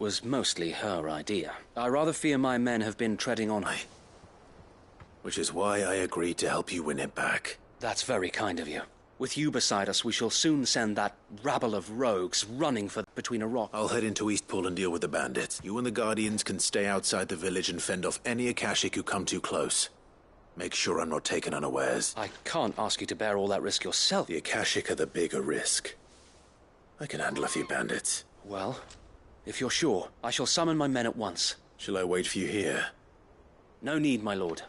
was mostly her idea. I rather fear my men have been treading on... Which is why I agreed to help you win it back. That's very kind of you. With you beside us, we shall soon send that rabble of rogues running for between a rock... I'll head into Eastpool and deal with the bandits. You and the Guardians can stay outside the village and fend off any Akashic who come too close. Make sure I'm not taken unawares. I can't ask you to bear all that risk yourself. The Akashic are the bigger risk. I can handle a few bandits. Well, if you're sure, I shall summon my men at once. Shall I wait for you here? No need, my lord.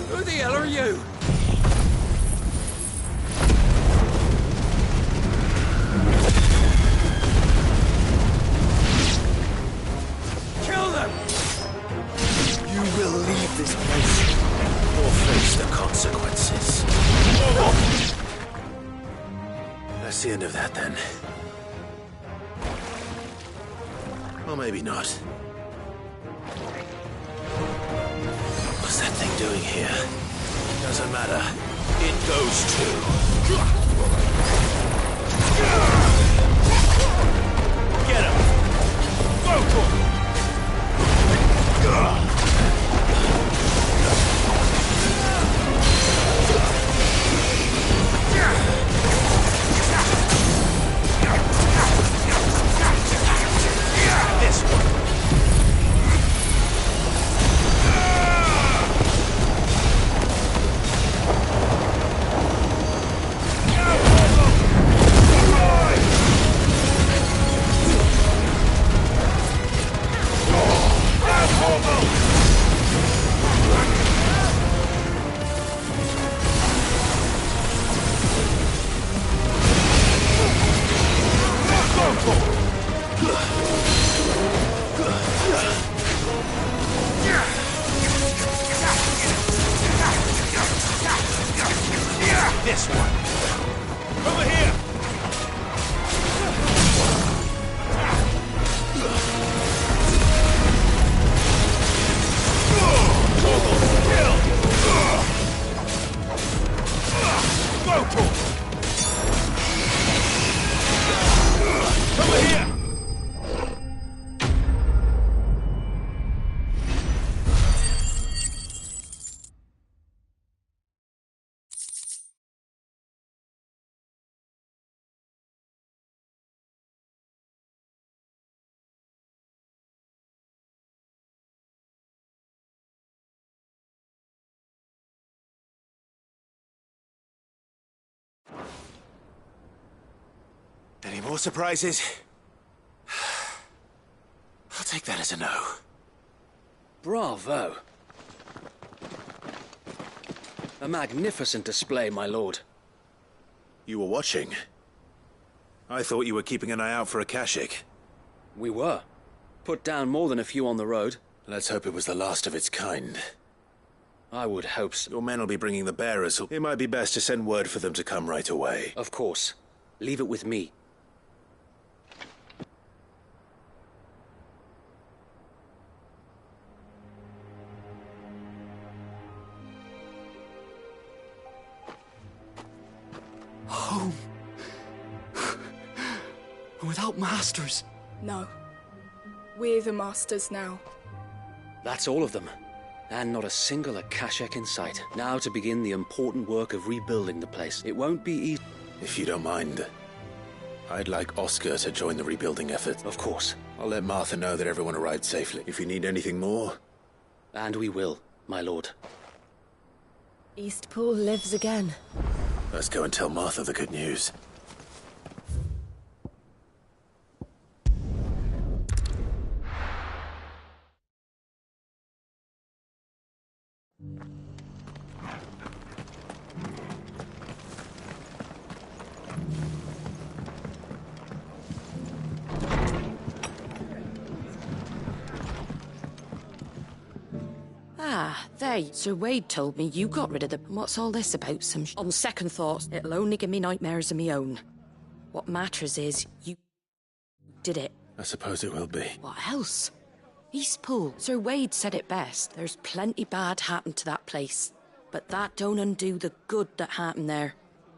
Who the hell are you? Kill them! You will leave this place or face the consequences. That's the end of that, then. Or maybe not. What's that thing doing here? Doesn't matter. It goes too. Get him! Go for it! This one. This one. Over here. Any more surprises? I'll take that as a no. Bravo. A magnificent display, my lord. You were watching. I thought you were keeping an eye out for Akashic. We were. put down more than a few on the road. Let's hope it was the last of its kind. I would hope so. Your men will be bringing the bearers. It might be best to send word for them to come right away. Of course. Leave it with me. Home. Without masters. No. We're the masters now. That's all of them. And not a single Akashak in sight. Now to begin the important work of rebuilding the place. It won't be easy. If you don't mind, I'd like Oscar to join the rebuilding effort. Of course. I'll let Martha know that everyone arrived safely. If you need anything more... And we will, my lord. Eastpool lives again. Let's go and tell Martha the good news. Ah, there. Sir Wade told me you got rid of them. What's all this about? On second thoughts, it'll only give me nightmares of me own. What matters is, you did it. I suppose it will be. What else? Eastpool. Sir Wade said it best. There's plenty bad happened to that place. But that don't undo the good that happened there.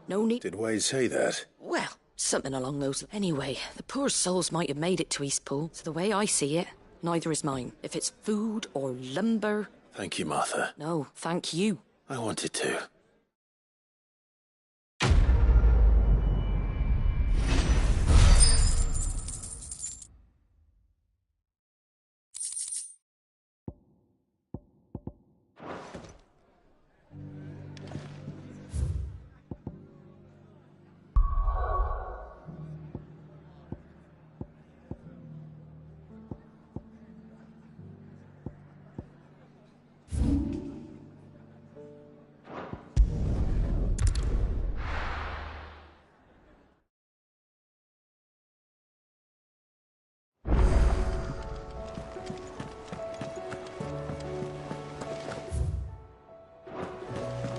No need... Did Wade say that? Well, something along those... Anyway, the poor souls might have made it to Eastpool. So the way I see it, neither is mine. If it's food or lumber... Thank you, Martha. No, thank you. I wanted to.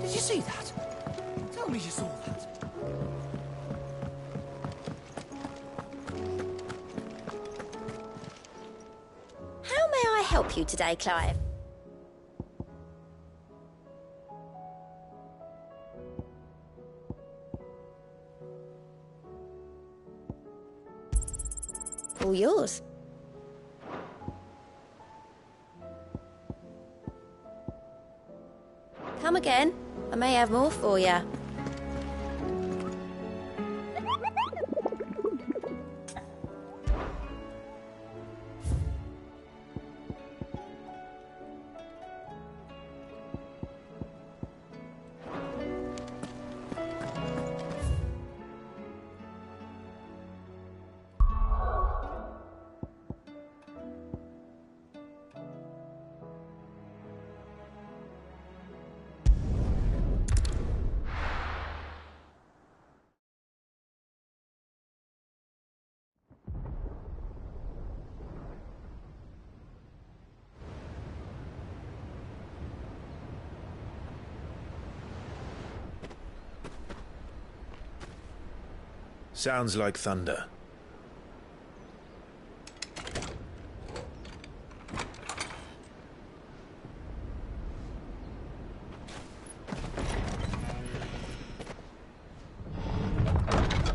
Did you see that? Tell me you saw that. How may I help you today, Clive? All yours. Come again. I may have more for you. Sounds like thunder.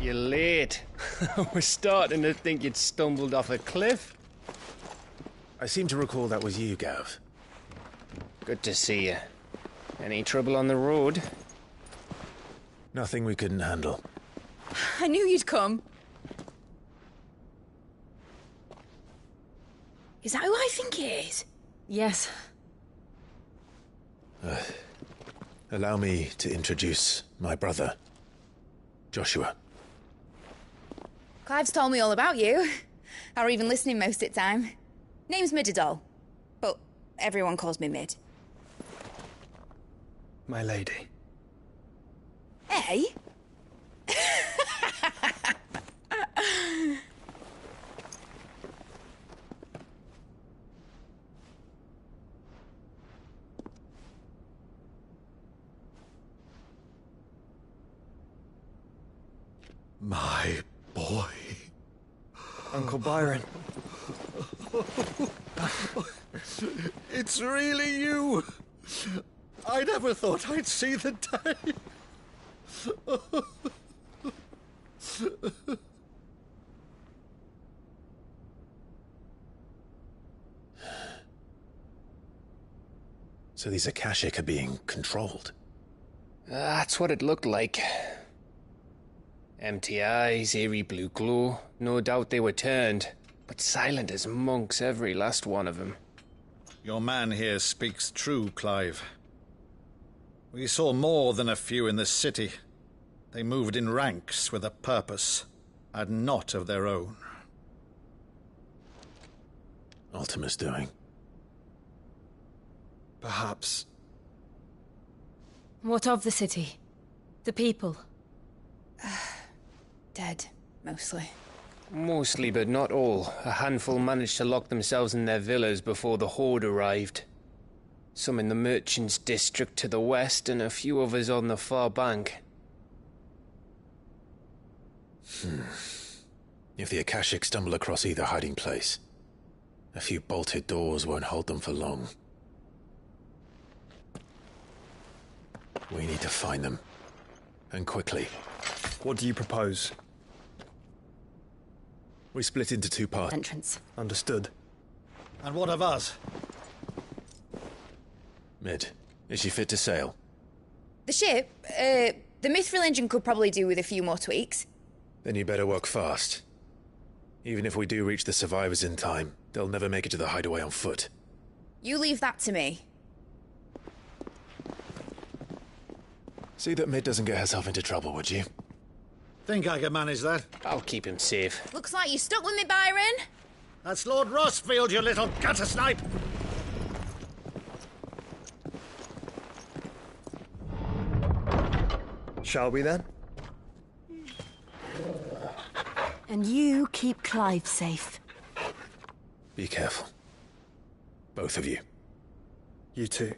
You're late. I was starting to think you'd stumbled off a cliff. I seem to recall that was you, Gav. Good to see you. Any trouble on the road? Nothing we couldn't handle. I knew you'd come. Is that who I think it is? Yes. Allow me to introduce my brother, Joshua. Clive's told me all about you. Or even listening most of the time. Name's Mididol. But everyone calls me Mid. My lady. Eh? My boy. Uncle Byron. It's really you. I never thought I'd see the day. So these Akashic are being controlled. That's what it looked like. Empty eyes, eerie blue glow. No doubt they were turned, but silent as monks, every last one of them. Your man here speaks true, Clive. We saw more than a few in this city. They moved in ranks with a purpose, and not of their own. Ultima's doing. Perhaps. What of the city? The people? Dead, mostly. Mostly, but not all. A handful managed to lock themselves in their villas before the Horde arrived. Some in the Merchants' District to the west, and a few others on the far bank. If the Akashic stumble across either hiding place, a few bolted doors won't hold them for long. We need to find them. And quickly. What do you propose? We split into two parts. Entrance. Understood. And what of us? Mid, is she fit to sail? The ship, the Mithril engine could probably do with a few more tweaks. Then you better work fast. Even if we do reach the survivors in time, they'll never make it to the hideaway on foot. You leave that to me. See that Mid doesn't get herself into trouble, would you? Think I can manage that? I'll keep him safe. Looks like you stuck with me, Byron. That's Lord Rossfield, you little gutter snipe! Shall we then? And you keep Clive safe. Be careful. Both of you. You too.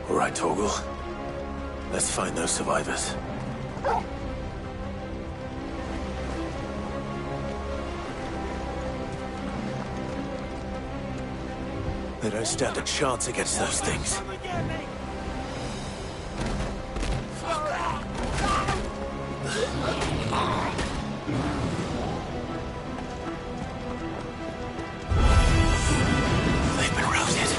All right, Torgal. Let's find those survivors. They don't stand a chance against those things. They've been routed.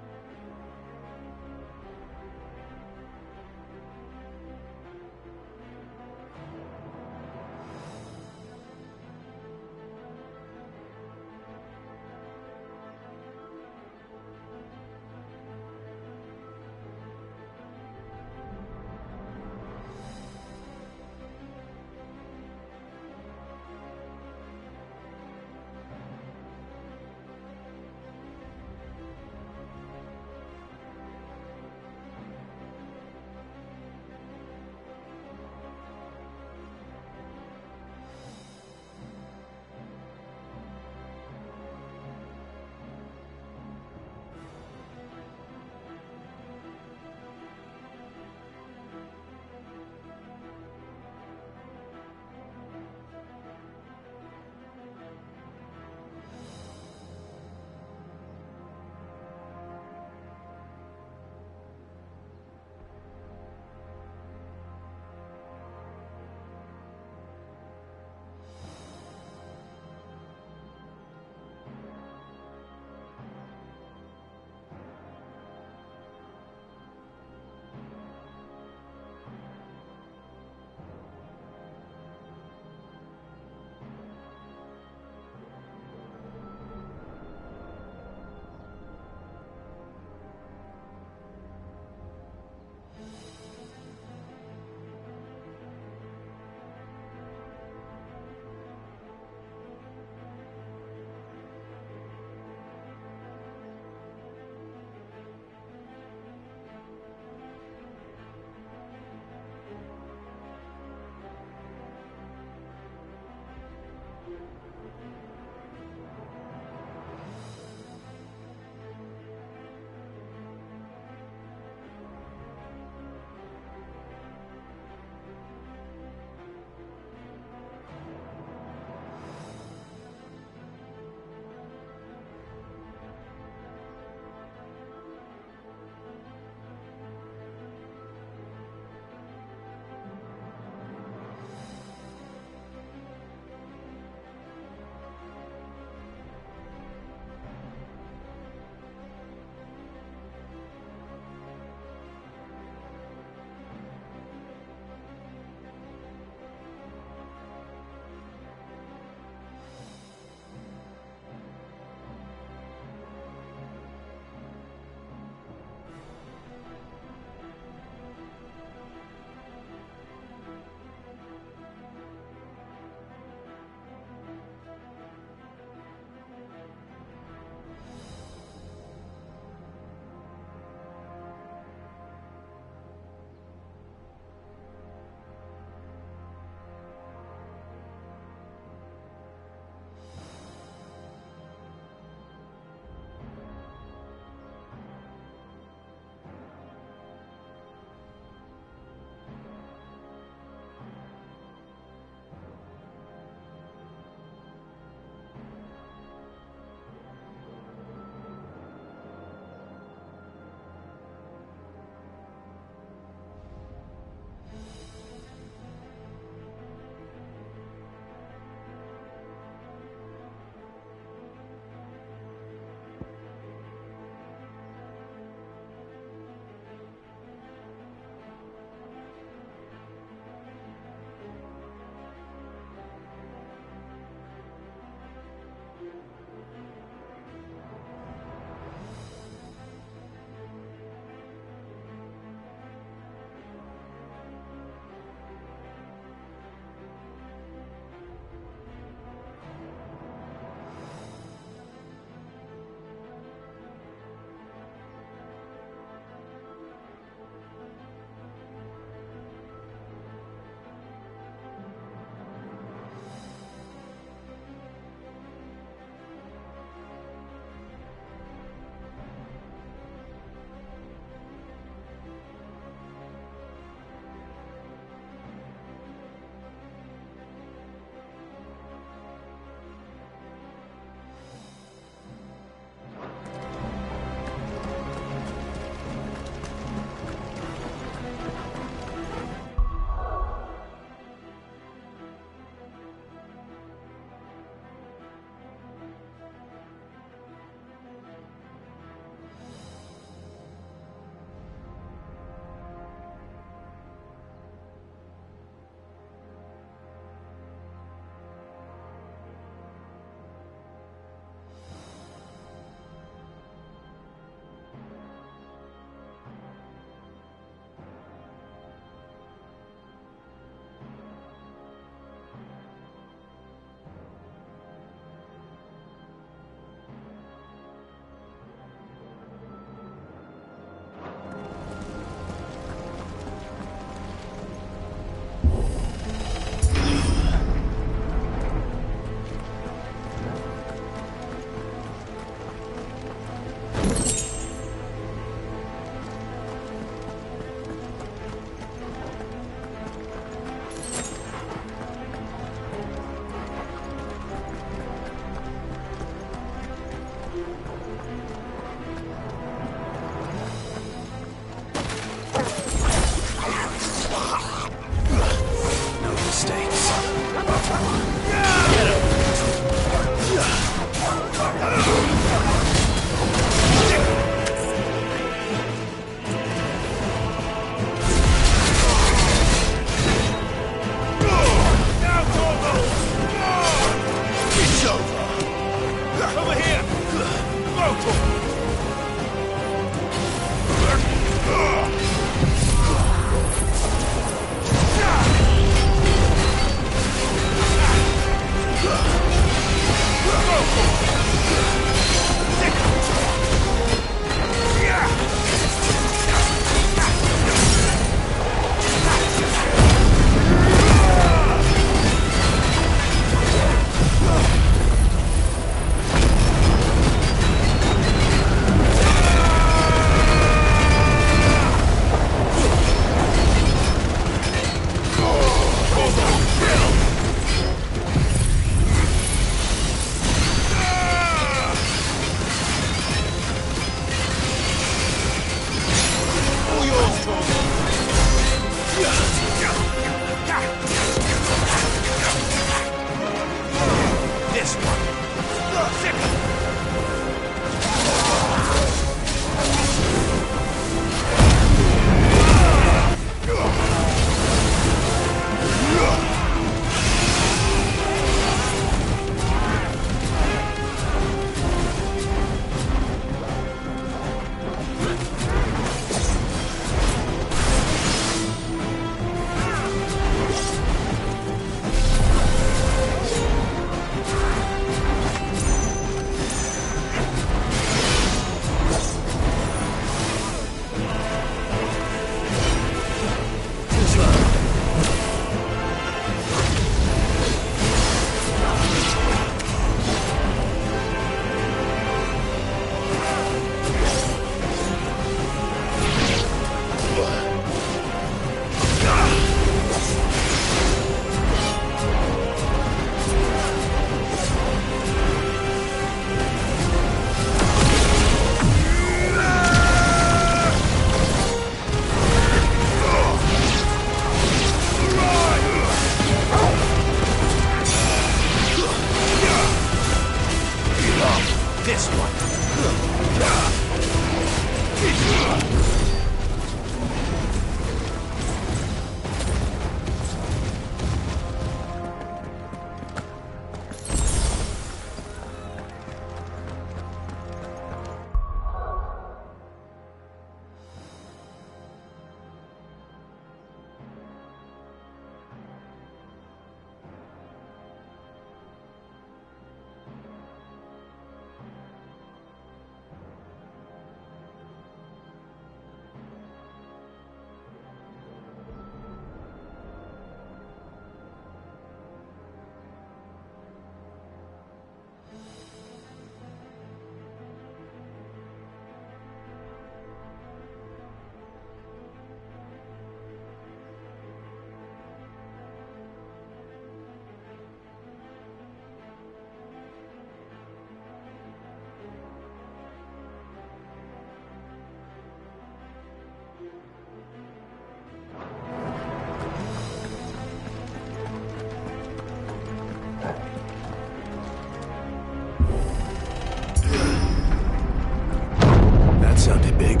sounded big.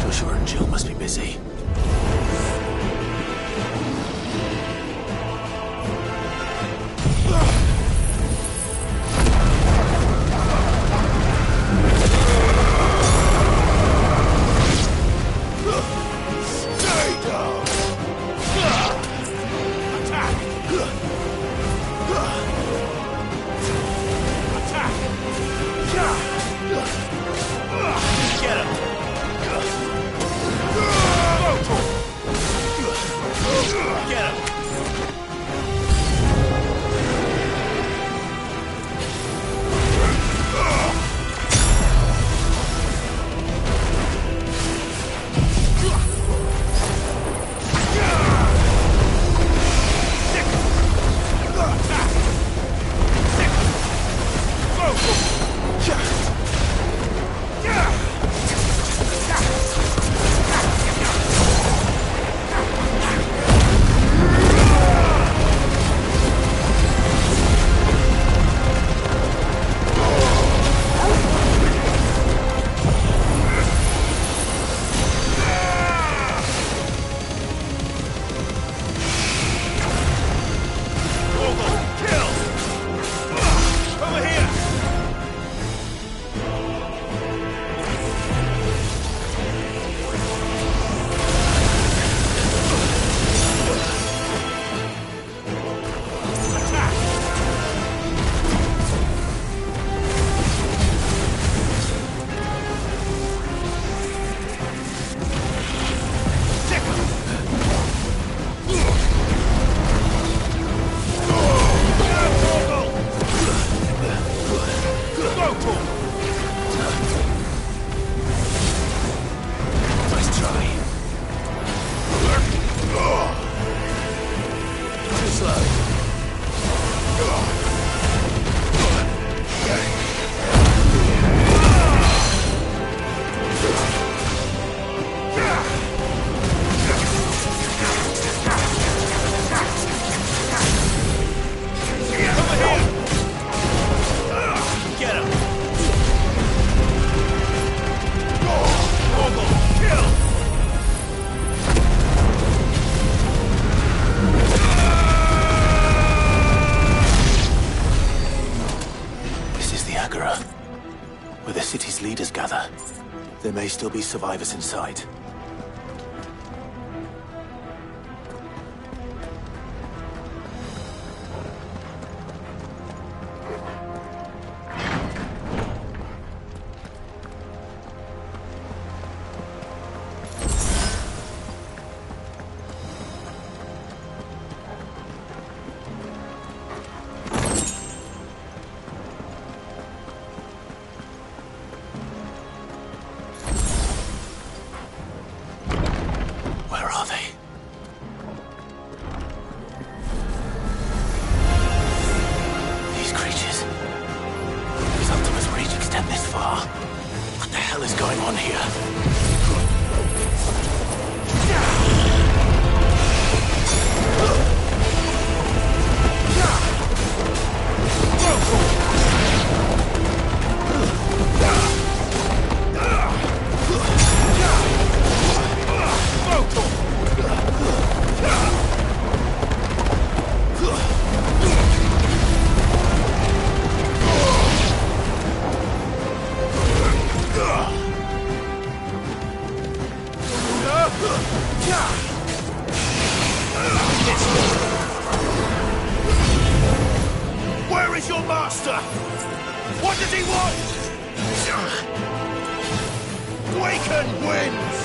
Joshua and Jill must be busy. Where the city's leaders gather. There may still be survivors inside. Where is your master? What does he want? Waken winds!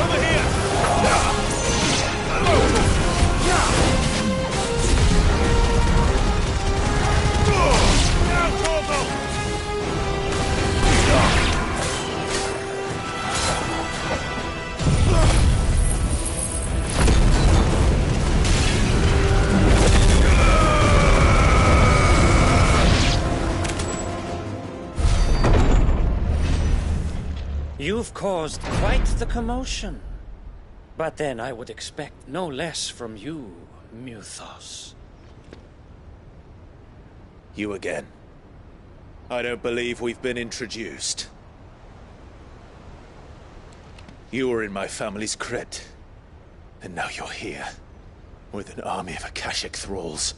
Over here! Now, Torgal! You've caused quite the commotion. But then I would expect no less from you, Muthos. You again. I don't believe we've been introduced. You were in my family's crypt. And now you're here. With an army of Akashic thralls.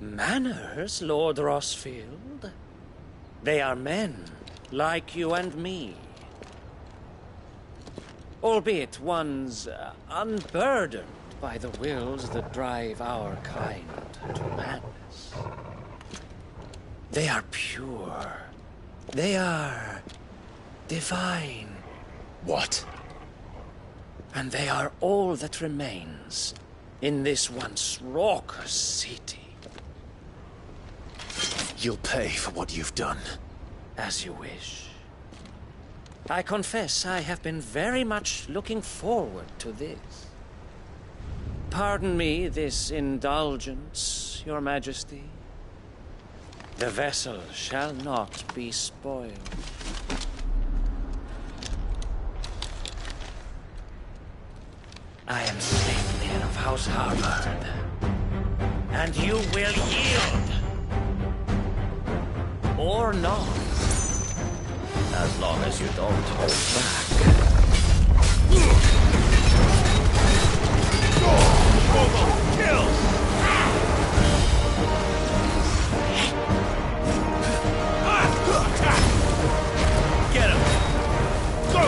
Manners, Lord Rossfield? They are men, like you and me. Albeit ones unburdened by the wills that drive our kind to madness. They are pure. They are divine. What? And they are all that remains in this once raucous city. You'll pay for what you've done. As you wish. I confess I have been very much looking forward to this. Pardon me this indulgence, Your Majesty. The vessel shall not be spoiled. I am Sleipnir of House Harvard, and you will yield. Or not. As long as you don't hold back. Kill! Get him! Go!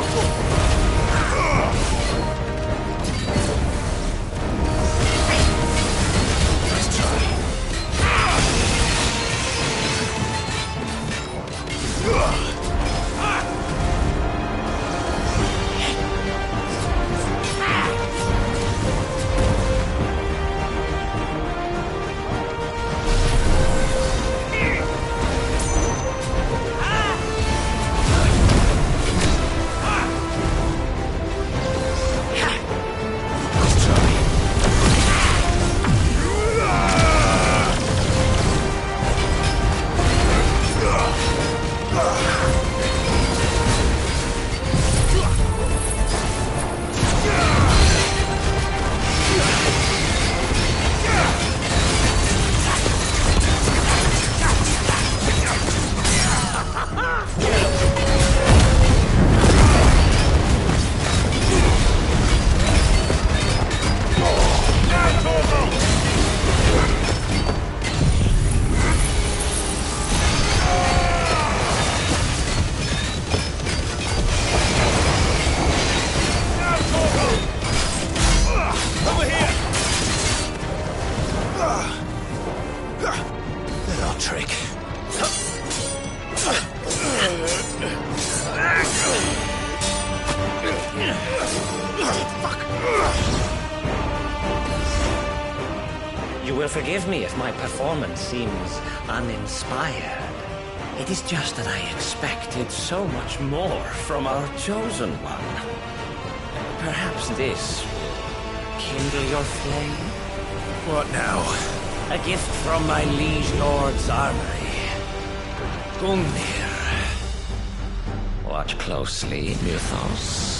You will forgive me if my performance seems uninspired. It is just that I expected so much more from our chosen one. Perhaps this will kindle your flame? What now? A gift from my liege lord's armory. Gungnir. Watch closely, Muthos.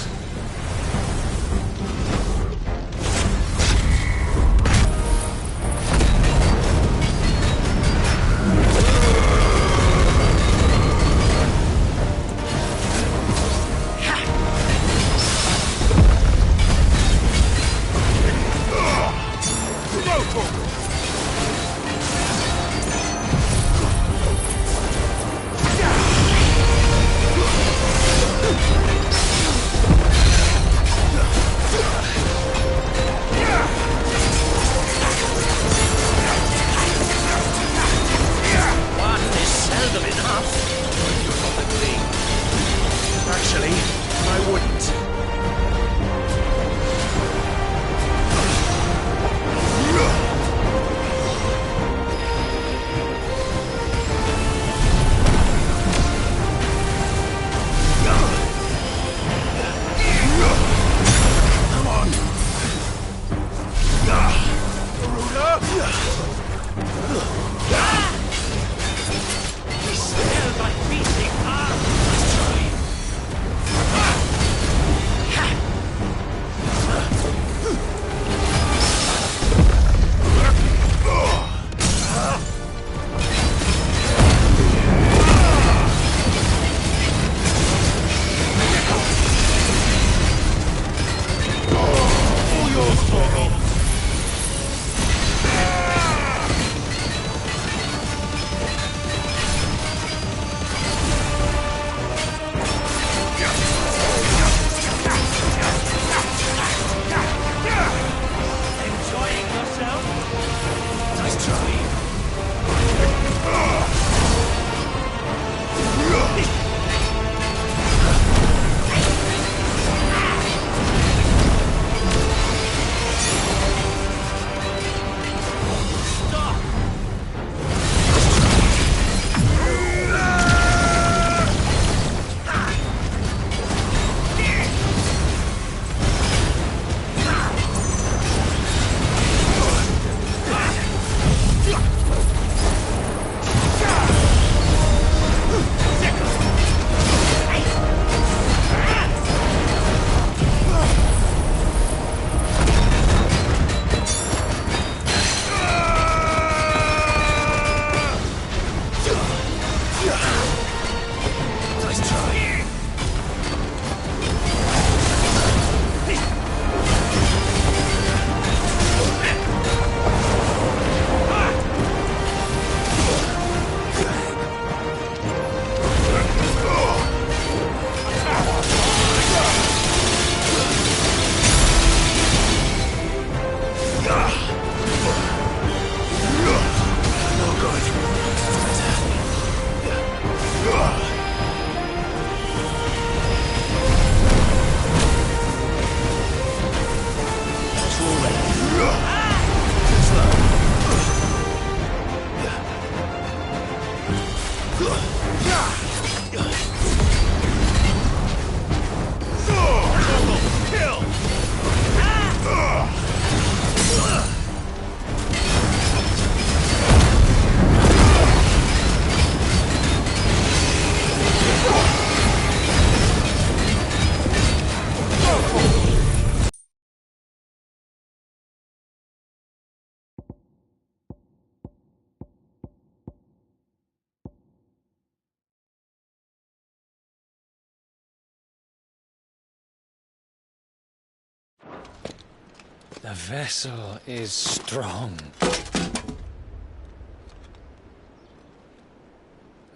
The vessel is strong.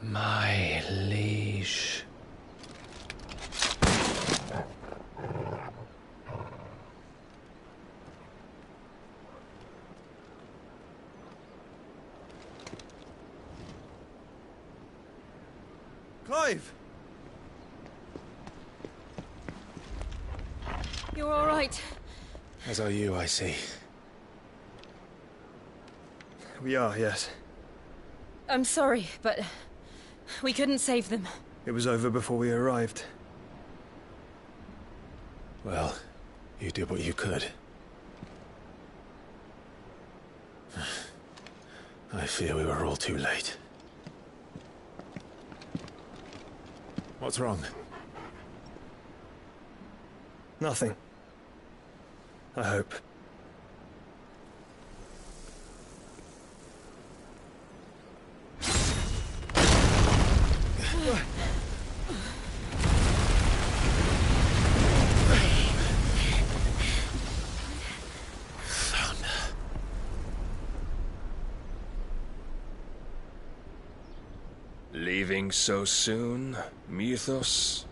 My liege. Clive! You're all right. As are you, I see. We are, yes. I'm sorry, but we couldn't save them. It was over before we arrived. Well, you did what you could. I fear we were all too late. What's wrong? Nothing. I hope. Leaving so soon, Mythos?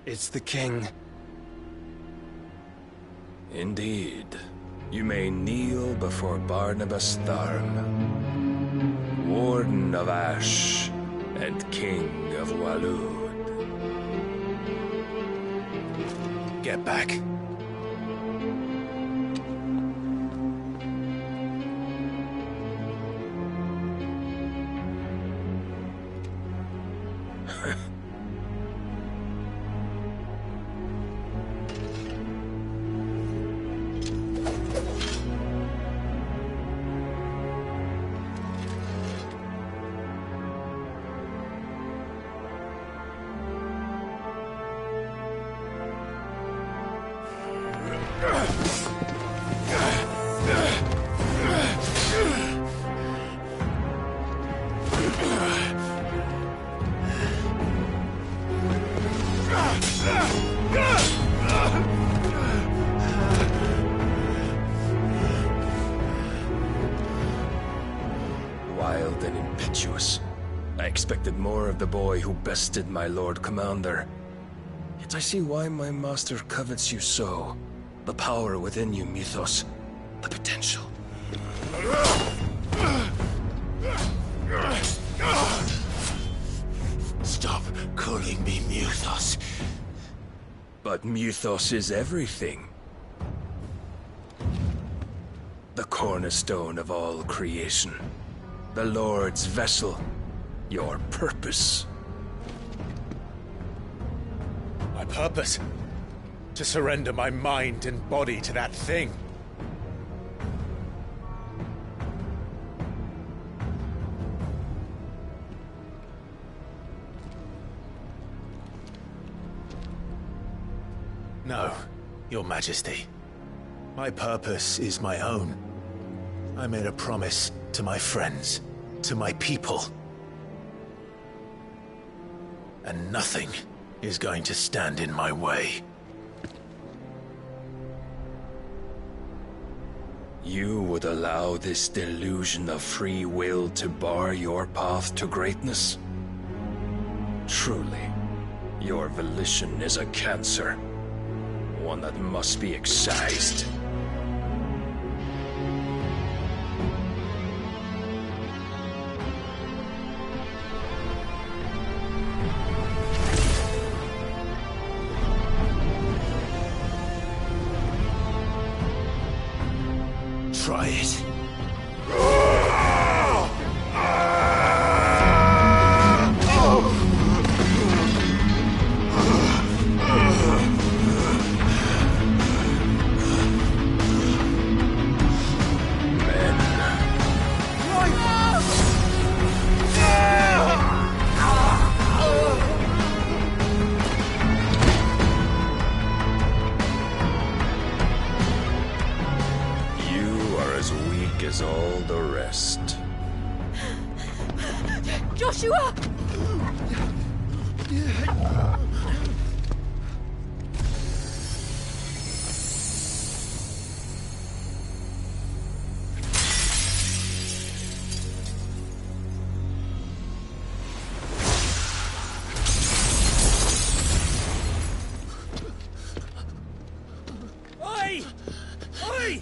It's the king. Indeed. You may kneel before Barnabas Tharm, Warden of Ash and King of Waloed. Get back. Wild and impetuous. I expected more of the boy who bested my Lord Commander. Yet I see why my master covets you so. The power within you, Mythos. The potential. Stop calling me Mythos. But Mythos is everything. The cornerstone of all creation. The Lord's vessel. Your purpose. My purpose? To surrender my mind and body to that thing. No, Your Majesty. My purpose is my own. I made a promise to my friends, to my people. And nothing is going to stand in my way. You would allow this delusion of free will to bar your path to greatness? Truly, your volition is a cancer. One that must be excised. Try it. handle the rest. Joshua! Oi! Oi!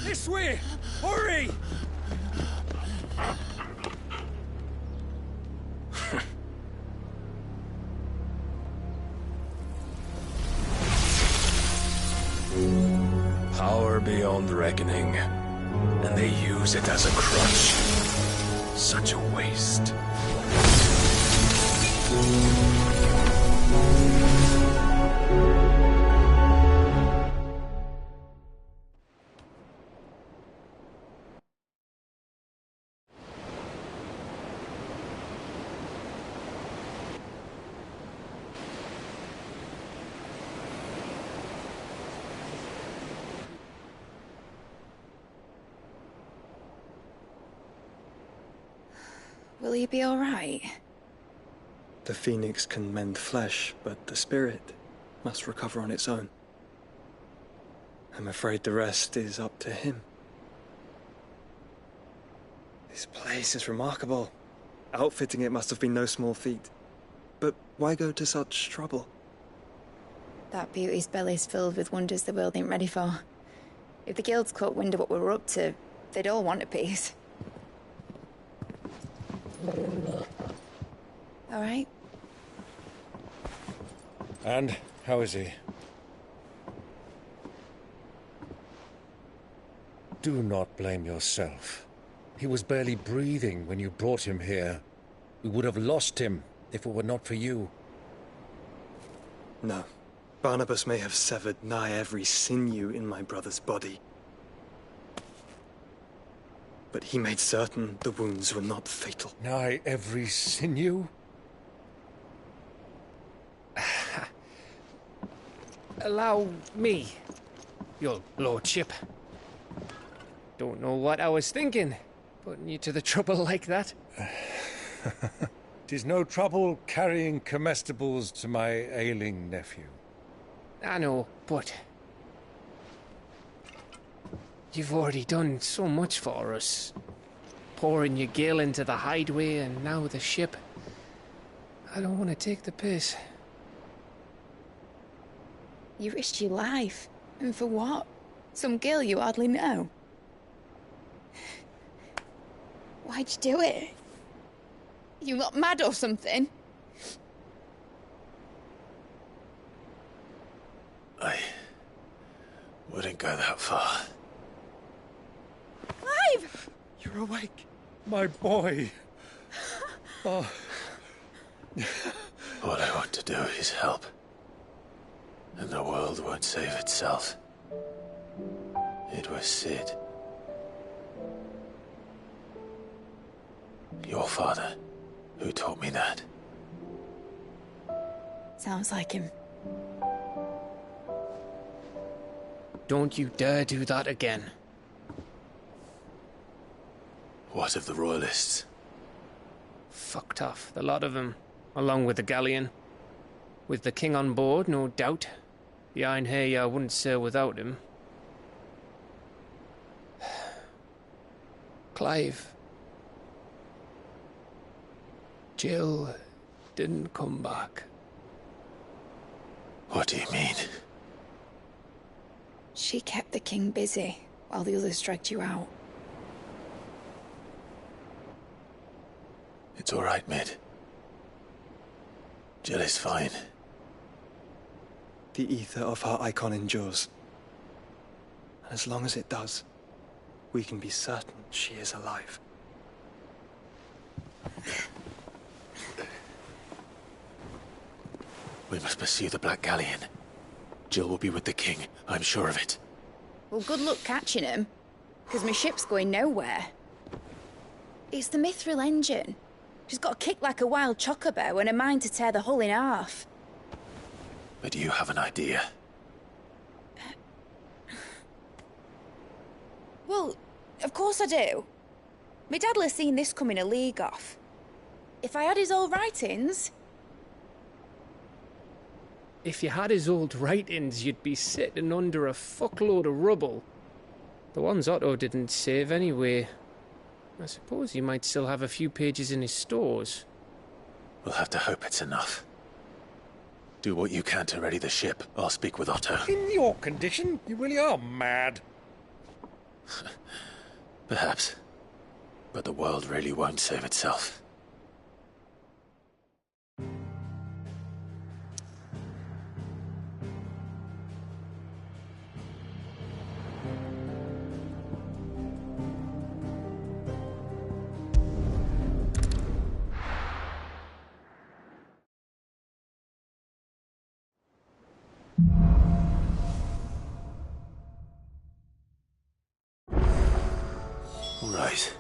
This way! Hurry! Power beyond reckoning, and they use it as a crutch. Such a waste. Will you be all right? The phoenix can mend flesh, but the spirit must recover on its own. I'm afraid the rest is up to him. This place is remarkable. Outfitting it must have been no small feat. But why go to such trouble? That beauty's belly's filled with wonders the world ain't ready for. If the guilds caught wind of what we were up to, they'd all want a piece. All right? And how is he? Do not blame yourself. He was barely breathing when you brought him here. We would have lost him if it were not for you. No. Barnabas may have severed nigh every sinew in my brother's body. But he made certain the wounds were not fatal. Nigh every sinew? Allow me, your lordship. Don't know what I was thinking, putting you to the trouble like that. 'Tis no trouble carrying comestibles to my ailing nephew. I know, but you've already done so much for us. Pouring your gil into the hideaway and now the ship. I don't want to take the piss. You risked your life. And for what? Some girl you hardly know. Why'd you do it? You not mad or something? I wouldn't go that far. Clive! You're awake. My boy. Oh. All I want to do is help. And the world won't save itself. It was Sid. Your father, who taught me that. Sounds like him. Don't you dare do that again. What of the Royalists? Fucked off, the lot of them, along with the galleon. With the king on board, no doubt. The Iron Hair I wouldn't sail without him. Clive. Jill didn't come back. What do you mean? She kept the king busy while the others dragged you out. It's all right, Mid. Jill is fine. The ether of her icon endures. And as long as it does, we can be certain she is alive. We must pursue the Black Galleon. Jill will be with the king, I'm sure of it. Well, good luck catching him, because my ship's going nowhere. It's the Mithril engine. She's got a kick like a wild chocobo and a mind to tear the hull in half. But you have an idea. Well, of course I do. My dad'll have seen this coming a league off. If I had his old writings... If you had his old writings, you'd be sitting under a fuckload of rubble. The ones Otto didn't save anyway. I suppose he might still have a few pages in his stores. We'll have to hope it's enough. Do what you can to ready the ship. I'll speak with Otto. In your condition, you really are mad. Perhaps. But the world really won't save itself. Right.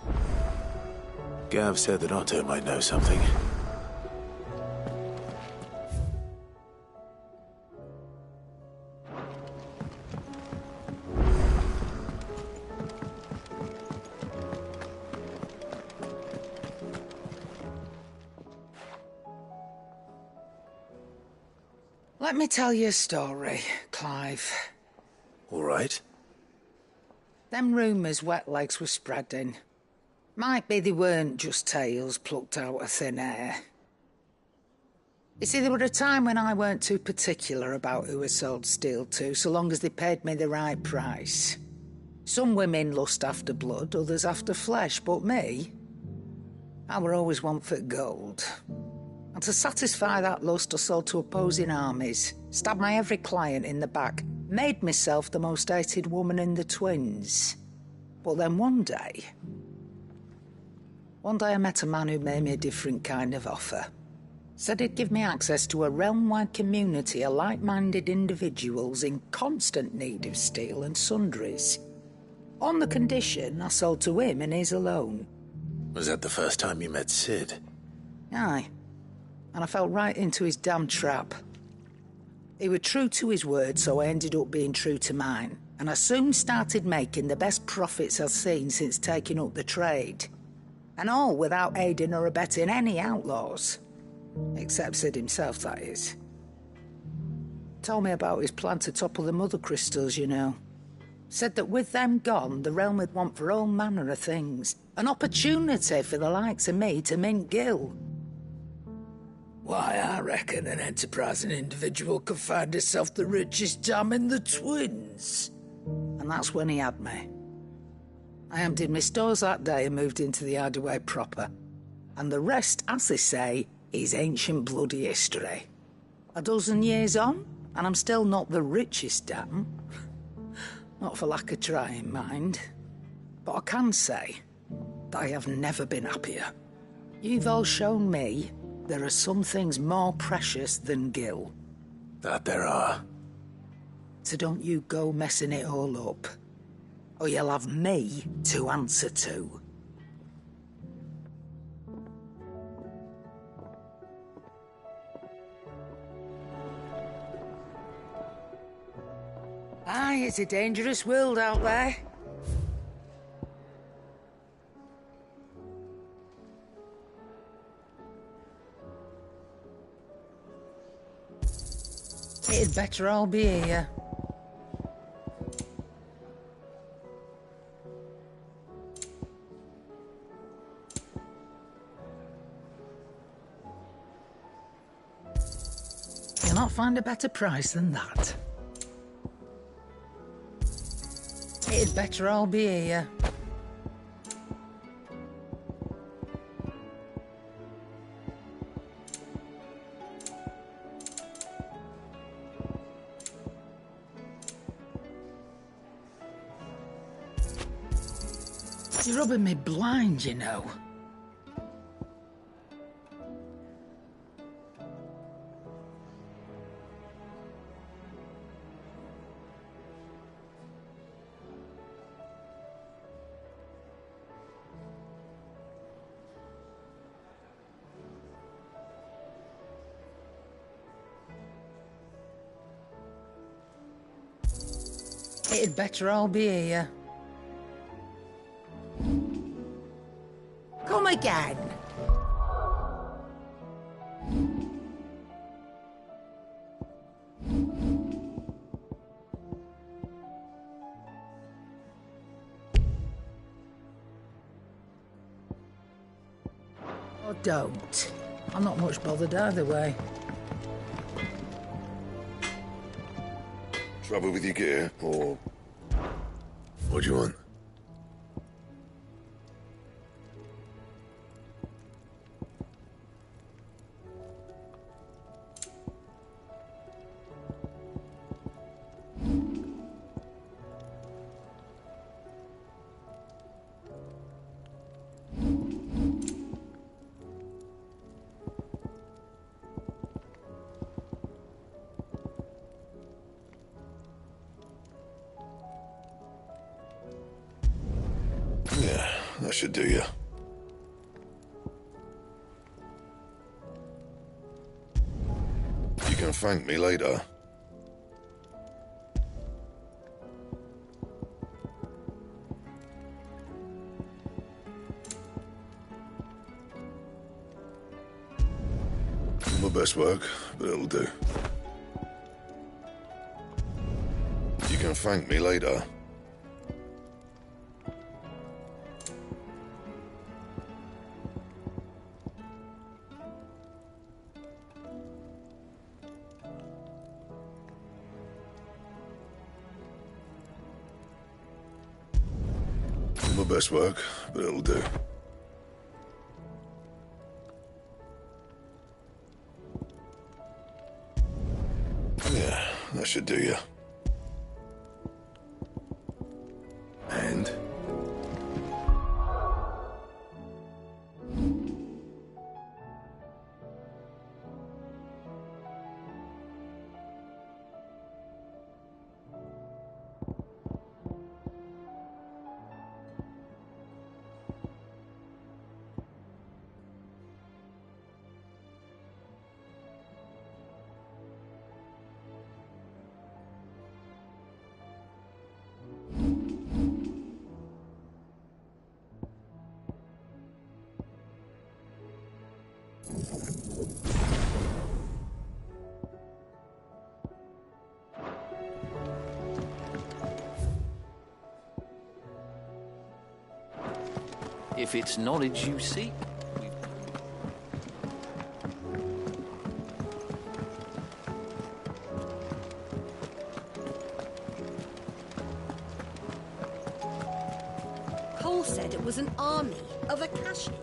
Gav said that Otto might know something. Let me tell you a story, Clive. All right. Them rumours Wetlegs were spreading. Might be they weren't just tales plucked out of thin air. You see, there were a time when I weren't too particular about who I sold steel to, so long as they paid me the right price. Some women lust after blood, others after flesh, but me, I were always one for gold. And to satisfy that lust, I sold to opposing armies, stabbed my every client in the back, made myself the most hated woman in the twins. But then one day I met a man who made me a different kind of offer. Said he'd give me access to a realm-wide community of like-minded individuals in constant need of steel and sundries. On the condition I sold to him and his alone. Was that the first time you met Sid? Aye. And I fell right into his damn trap. He was true to his word, so I ended up being true to mine. And I soon started making the best profits I've seen since taking up the trade. And all without aiding or abetting any outlaws. Except Sid himself, that is. Told me about his plan to topple the mother crystals, you know. Said that with them gone, the realm would want for all manner of things. An opportunity for the likes of me to mint Gil. Why, I reckon an enterprising individual could find himself the richest dam in the twins. And that's when he had me. I emptied my stores that day and moved into the Hideaway proper. And the rest, as they say, is ancient bloody history. A dozen years on, and I'm still not the richest dam. Not for lack of trying, mind. But I can say that I have never been happier. You've all shown me there are some things more precious than Gil. That there are. So don't you go messing it all up, or you'll have me to answer to. Aye, it's a dangerous world out there. It'd better all be here. You'll not find a better price than that. It'd better all be here. You're rubbing me blind, you know. It'd better all be here. Come again. Or don't. I'm not much bothered either way. Trouble with your gear, or... What do you want? Yeah, that should do you. You can thank me later. My best work, but it'll do. You can thank me later. My best work, but it'll do. Yeah, that should do you. And? If it's knowledge you seek, Cole said it was an army of Akashic.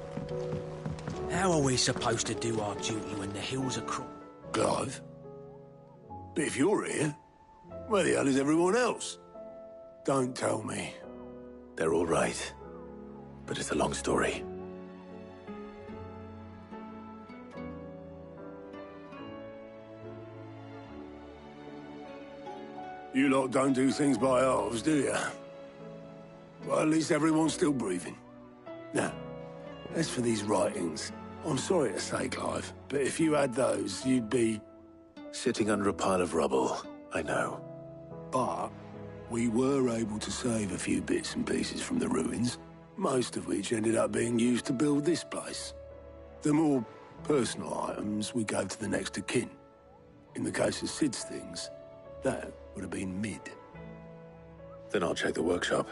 How are we supposed to do our duty when the hills are Clive? But if you're here, where the hell is everyone else? Don't tell me. They're all right. But it's a long story. You lot don't do things by halves, do you? Well, at least everyone's still breathing. Now, as for these writings, I'm sorry to say, Clive, but if you had those, you'd be... Sitting under a pile of rubble, I know. But we were able to save a few bits and pieces from the ruins, most of which ended up being used to build this place. The more personal items we gave to the next of kin. In the case of Sid's things, that would have been mid. Then I'll check the workshop.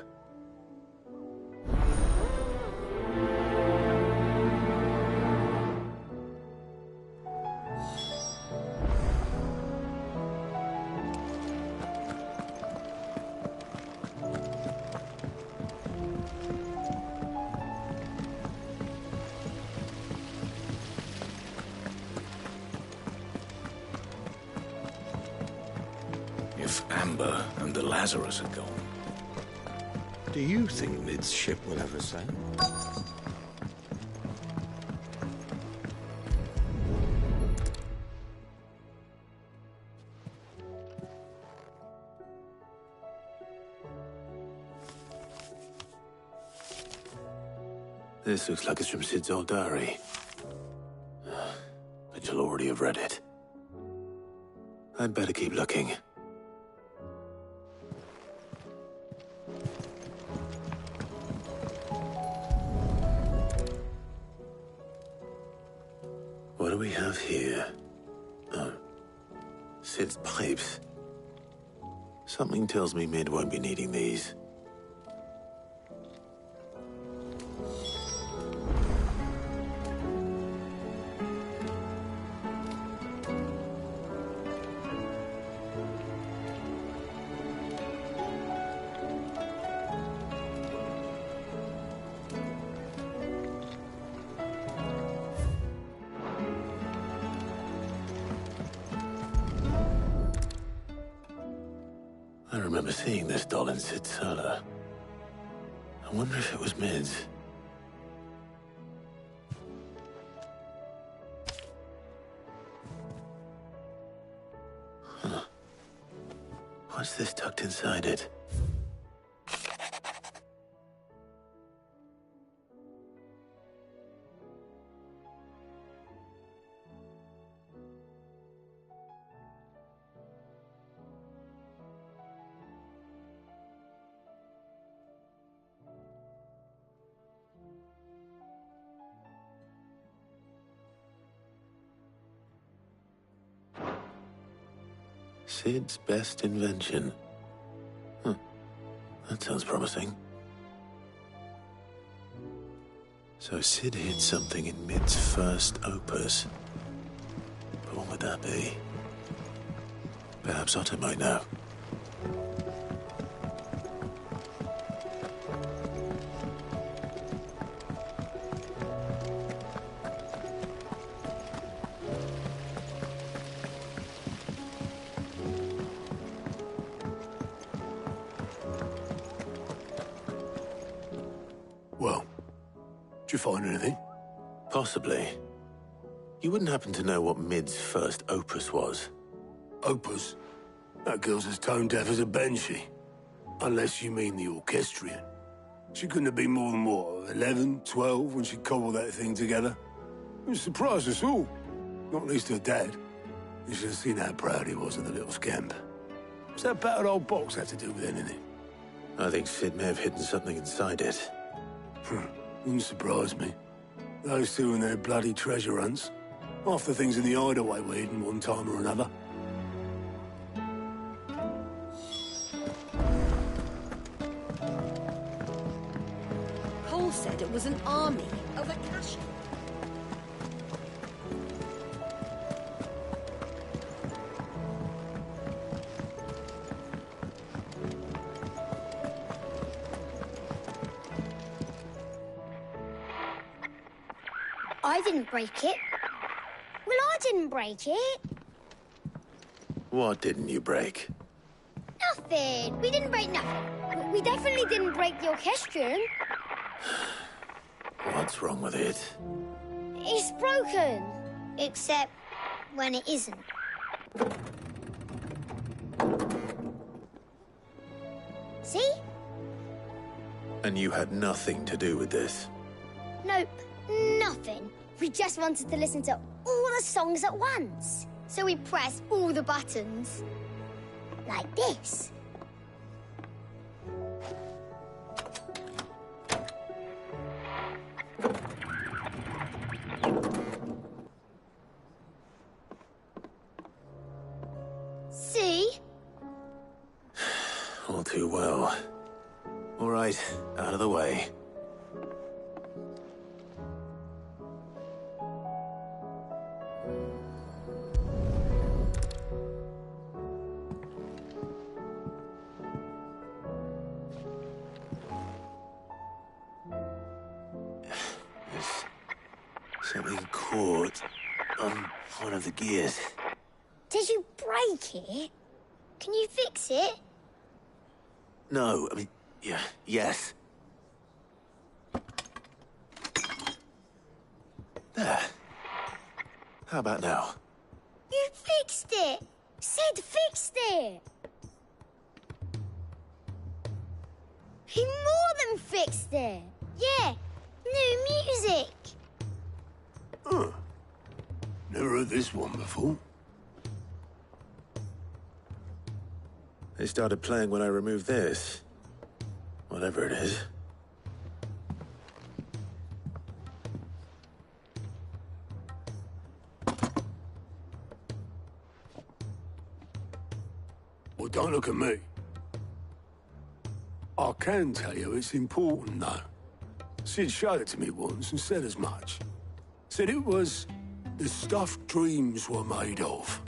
If Amber and the Lazarus are gone, do you think Mid's ship will ever sail? This looks like it's from Sid's old diary. But you'll already have read it. I'd better keep looking. do we have here? Oh. Sid's pipes. Something tells me Mid won't be needing these. I remember seeing this doll in Sid's cellar. I wonder if it was Mid's. Huh. What's this tucked inside it? Sid's best invention. Huh. That sounds promising. So Sid hid something in Mid's first opus. But what would that be? Perhaps Otto might know. Well, did you find anything? Possibly. You wouldn't happen to know what Mid's first opus was? Opus? That girl's as tone deaf as a banshee. Unless you mean the orchestrion. She couldn't have been more than, what, 11, 12 when she cobbled that thing together? It surprised us all. Not least her dad. You should have seen how proud he was of the little scamp. What's that battered old box have to do with anything? I think Sid may have hidden something inside it. Wouldn't surprise me. Those two and their bloody treasure hunts. Half the things in the hideaway were hidden one time or another. Cole said it was an army of Akasha. I didn't break it. Well, I didn't break it. What didn't you break? Nothing. We didn't break nothing. We definitely didn't break the orchestrion. What's wrong with it? It's broken. Except when it isn't. See? And you had nothing to do with this? Nope. Nothing. We just wanted to listen to all the songs at once. So we pressed all the buttons. Like this. See? All too well. All right, out of the way. Something caught on one of the gears. Did you break it? Can you fix it? No, I mean, yeah, yes. There. How about now? You fixed it! Sid fixed it! He more than fixed it! Yeah, new music! Huh. Never heard this one before. They started playing when I removed this. Whatever it is. don't look at me. I can tell you it's important, though. Sid showed it to me once and said as much. Said it was the stuff dreams were made of.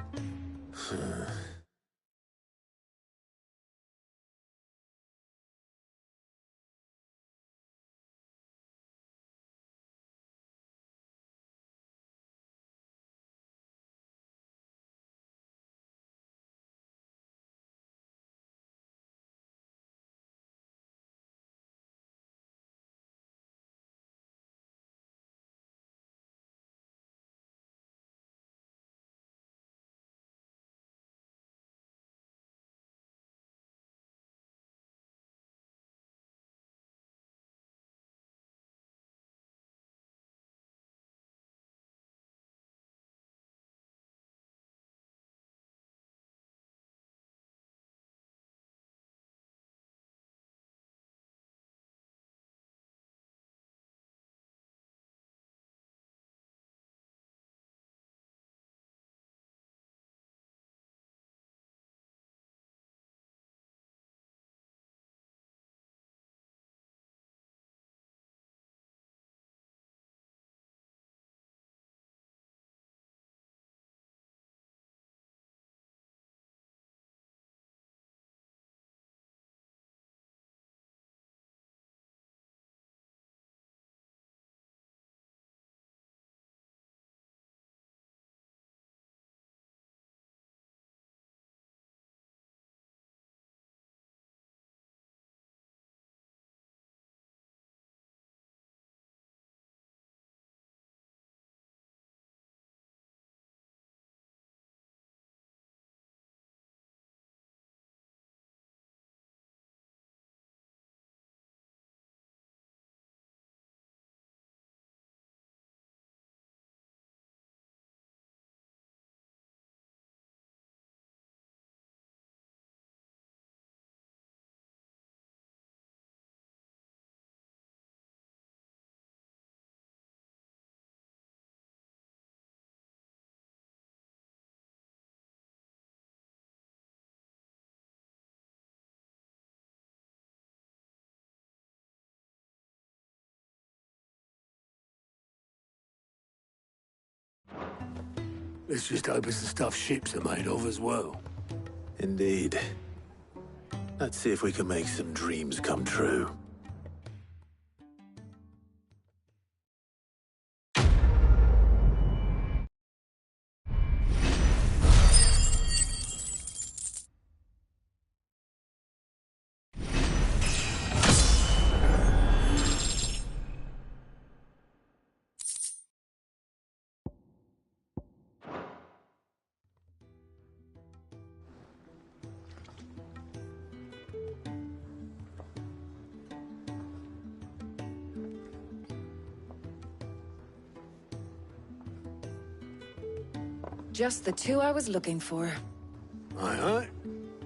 Let's just hope it's the stuff ships are made of as well. Indeed. Let's see if we can make some dreams come true. Just the two I was looking for. Aye, aye.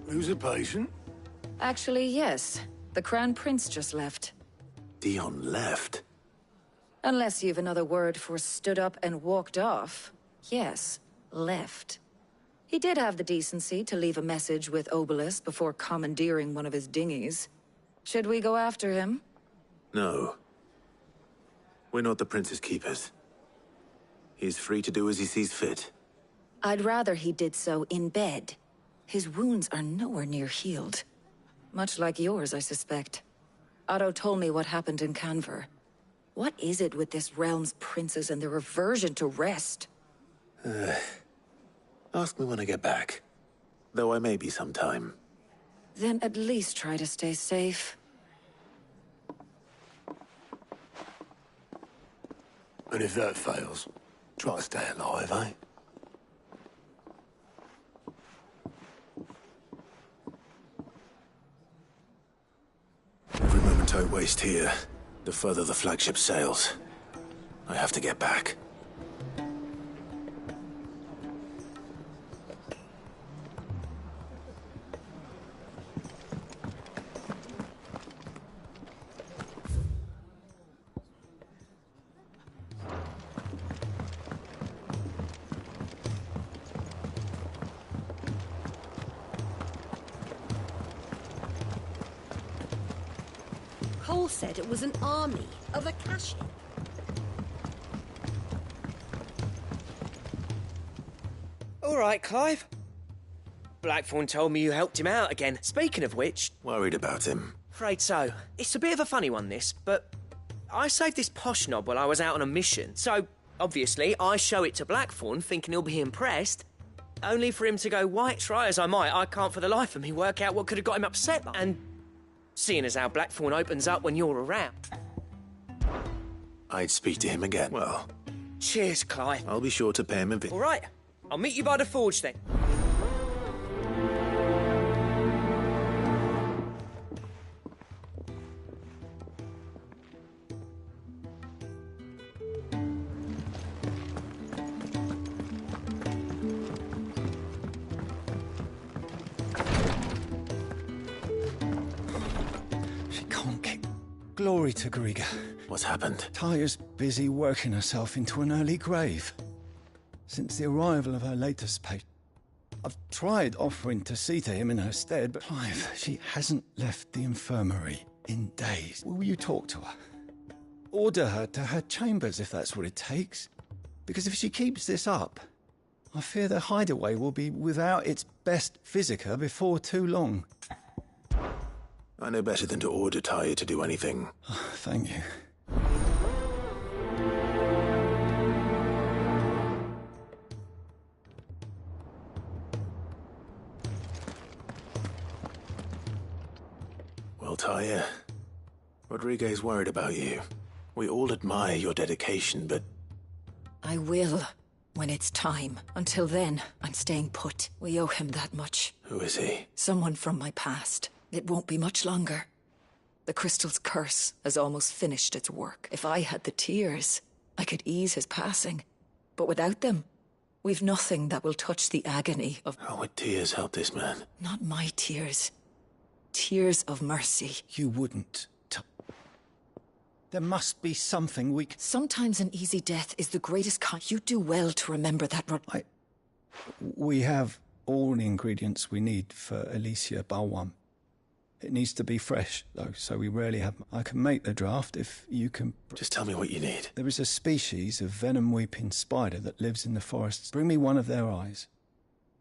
Who's a patient? Actually, yes. The Crown Prince just left. Dion left? Unless you've another word for stood up and walked off. Yes, left. He did have the decency to leave a message with Obelisk before commandeering one of his dinghies. Should we go after him? No. We're not the Prince's keepers. He's free to do as he sees fit. I'd rather he did so in bed. His wounds are nowhere near healed. Much like yours, I suspect. Otto told me what happened in Canver. What is it with this realm's princes and their aversion to rest? Ask me when I get back. Though I may be sometime. Then at least try to stay safe. And if that fails, try to stay alive, eh? Every moment I waste here, the further the flagship sails. I have to get back. Cole said it was an army of Akashic. All right, Clive. Blackthorn told me you helped him out again. Speaking of which... Worried about him? Afraid so. It's a bit of a funny one, this, but I saved this posh knob while I was out on a mission, so obviously I show it to Blackthorn thinking he'll be impressed, only for him to go, why, try as I might, I can't for the life of me work out what could have got him upset. And seeing as how Blackthorn opens up when you're around... I'd speak to him again. Well... Cheers, Clive. I'll be sure to pay him a visit. All right. I'll meet you by the forge, then. Glory to Griga. What's happened? Taya's busy working herself into an early grave. Since the arrival of her latest patient, I've tried offering to see to him in her stead, but Clive, she hasn't left the infirmary in days. Will you talk to her? Order her to her chambers if that's what it takes. Because if she keeps this up, I fear the hideaway will be without its best physica before too long. I know better than to order Taya to do anything. Oh, thank you. Well, Taya, Rodriguez worried about you. We all admire your dedication, but... I will, when it's time. Until then, I'm staying put. We owe him that much. Who is he? Someone from my past. It won't be much longer. The crystal's curse has almost finished its work. If I had the tears, I could ease his passing. But without them, we've nothing that will touch the agony of... How would tears help this man? Not my tears. Tears of mercy. You wouldn't. There must be something we can... Sometimes an easy death is the greatest kind. You do well to remember that, We have all the ingredients we need for Alicia Balwam. It needs to be fresh, though, so we rarely have... I can make the draft if you can... Just tell me what you need. There is a species of venom-weeping spider that lives in the forests. Bring me one of their eyes.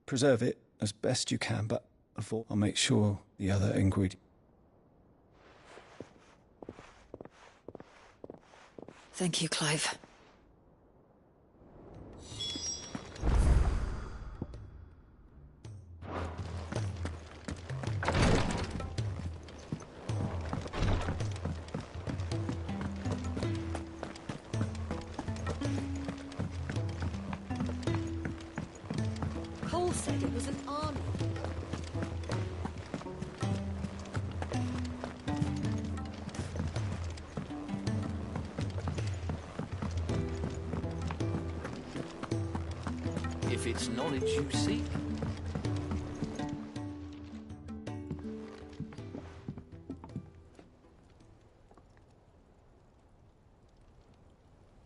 Preserve it as best you can, but I'll make sure the other ingredient... Thank you, Clive. Cole said it was an army. If it's knowledge you seek.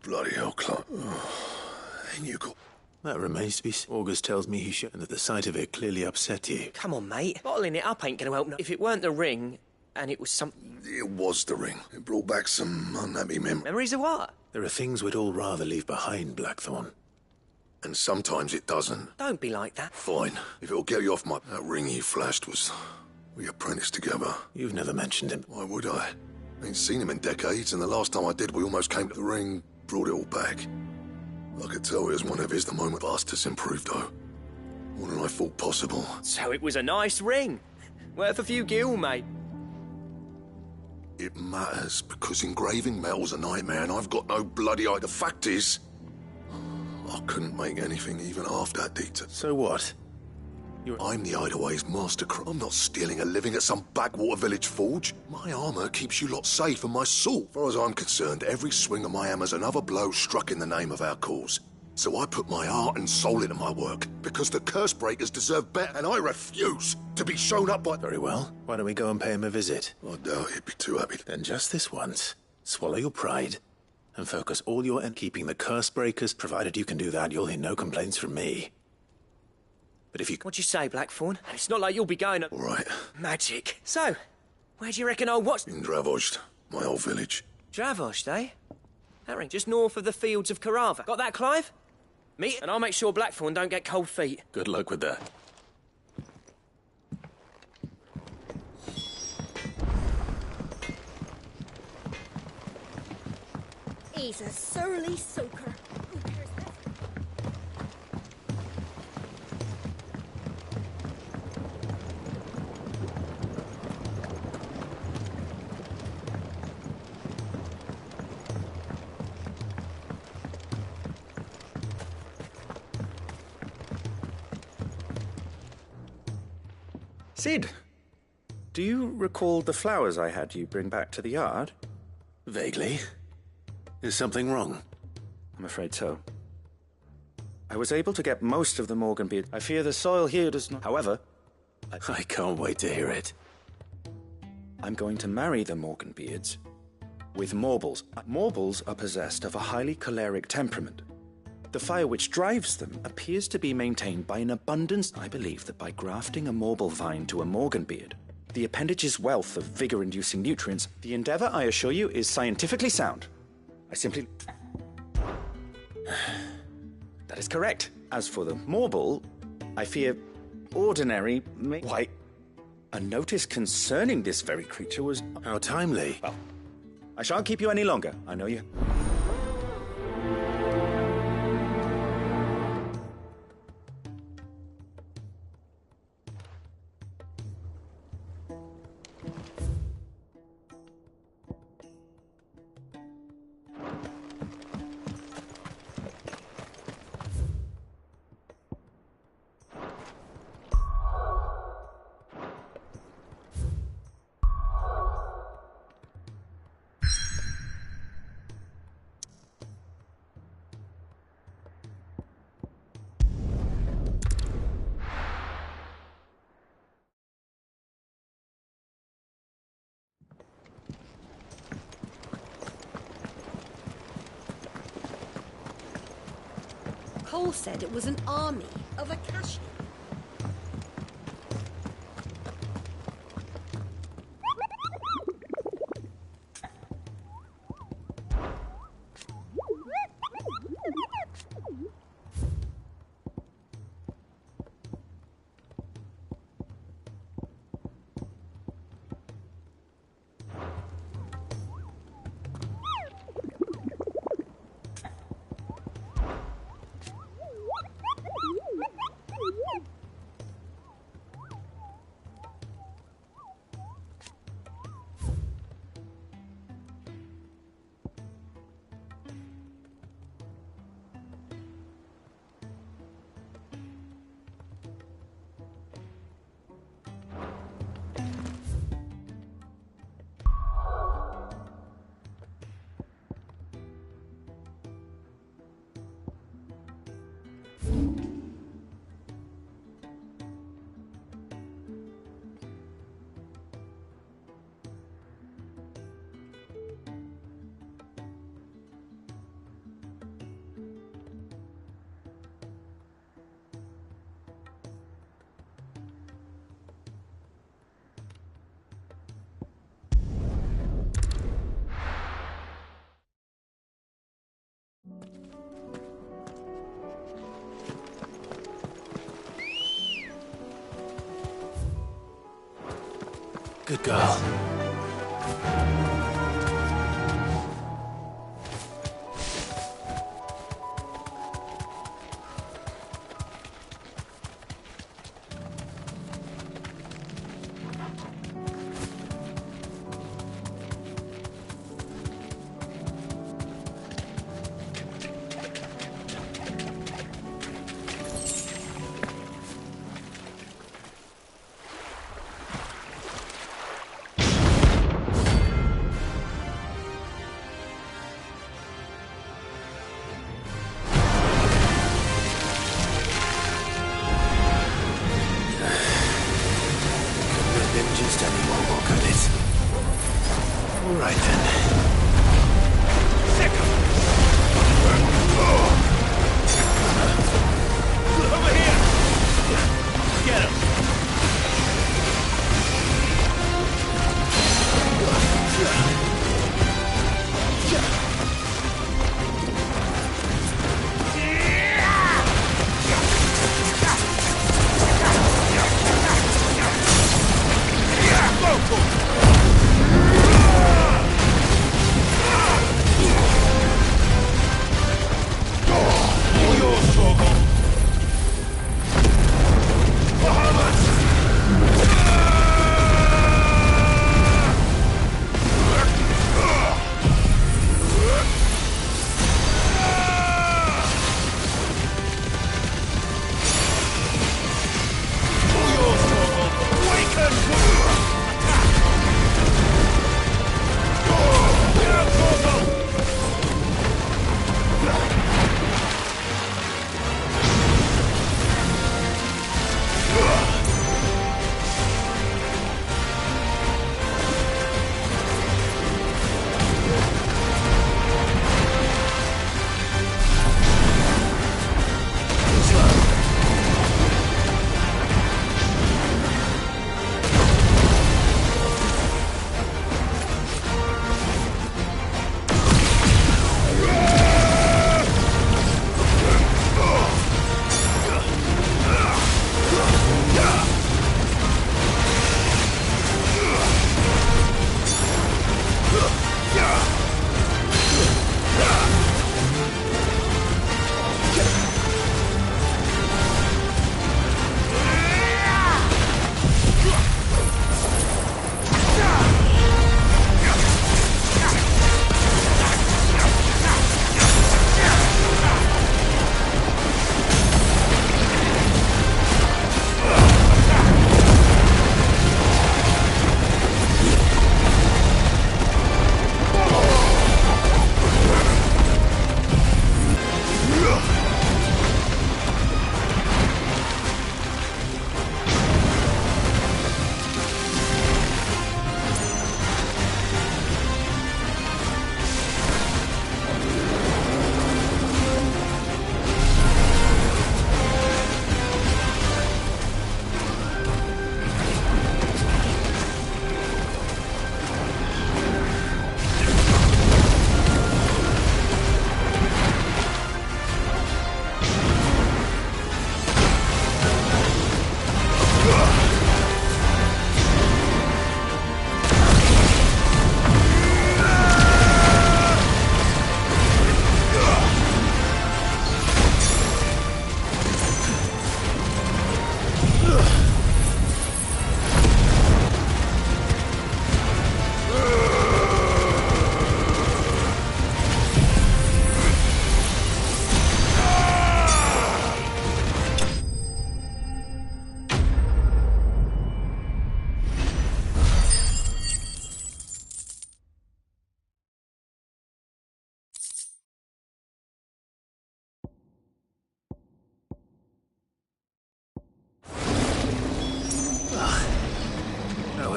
Bloody hell, Clark. And you got... That remains to be seen. August tells me he should, and that the sight of it clearly upset you. Come on, mate. Bottling it up ain't gonna help. If it weren't the ring, and it was something... It was the ring. It brought back some unhappy memories. Memories of what? There are things we'd all rather leave behind, Blackthorn. And sometimes it doesn't. Don't be like that. Fine. If it'll get you off my... That ring he flashed was... We apprenticed together. You've never mentioned him. Why would I? Ain't seen him in decades, and the last time I did, we almost came to the ring, brought it all back. I could tell it was one of his the moment Bastards improved, though. More than I thought possible. So it was a nice ring. Worth a few gil, mate. It matters, because engraving metal's a nightmare, and I've got no bloody eye. The fact is... I couldn't make anything even half that detail. So what? I'm the Hideaway's master. I'm not stealing a living at some backwater village forge. My armor keeps you lot safe, and my sword. As far as I'm concerned, every swing of my hammer's another blow struck in the name of our cause. So I put my heart and soul into my work, because the curse breakers deserve better, and I refuse to be shown up by... Very well. Why don't we go and pay him a visit? I doubt he'd be too happy. Then just this once, swallow your pride and focus all your in keeping the curse breakers. Provided you can do that, you'll hear no complaints from me. But if you... What'd you say, Blackthorn? It's not like you'll be going... All right. Magic. So, where do you reckon old what's... In Dravozd. My old village. Dravosh, eh? Harry, just north of the fields of Carava. Got that, Clive? Meet, and I'll make sure Blackthorn don't get cold feet. Good luck with that. He's a surly soaker. Sid, do you recall the flowers I had you bring back to the yard? Vaguely. Is something wrong? I'm afraid so. I was able to get most of the Morganbeard. I fear the soil here does not... However... I can't wait to hear it. I'm going to marry the Morganbeards with Morbles. Morbles are possessed of a highly choleric temperament. The fire which drives them appears to be maintained by an abundance. I believe that by grafting a Morble vine to a Morganbeard, the appendage's wealth of vigor-inducing nutrients, the endeavor, I assure you, is scientifically sound. I simply... That is correct. As for the Morble, I fear ordinary... Why, a notice concerning this very creature was... How timely. Well, I shan't keep you any longer. I know you... Cole said it was an army of Akashi. Good girl.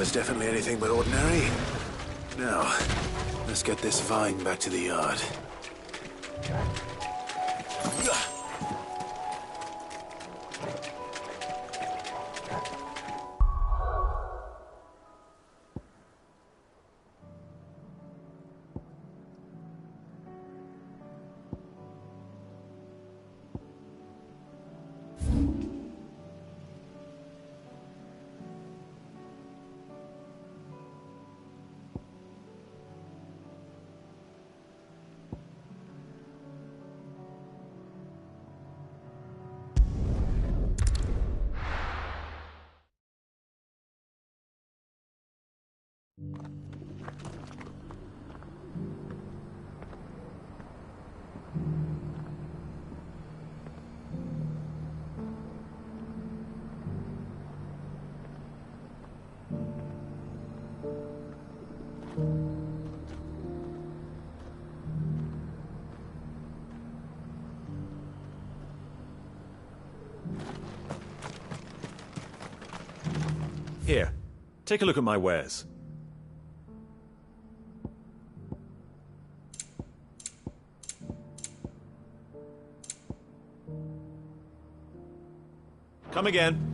was definitely anything but ordinary. Now, let's get this vine back to the yard. Here, take a look at my wares. Come again.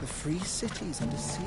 The free city's under siege.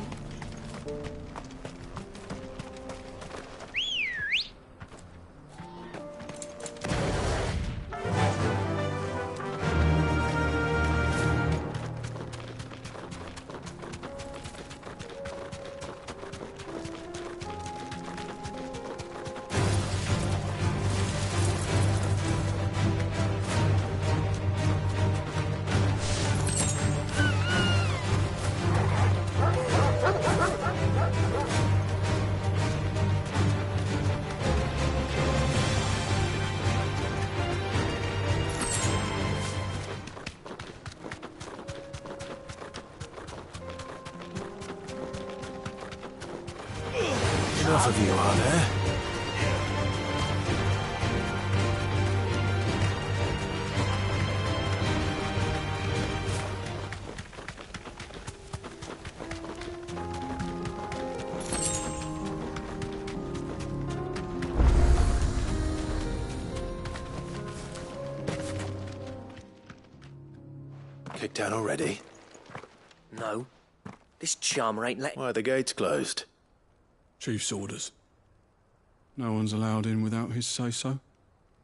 Enough of you, are there? Kicked out already? No. This charmer ain't let... Why are the gates closed? Chief's orders. No one's allowed in without his say-so.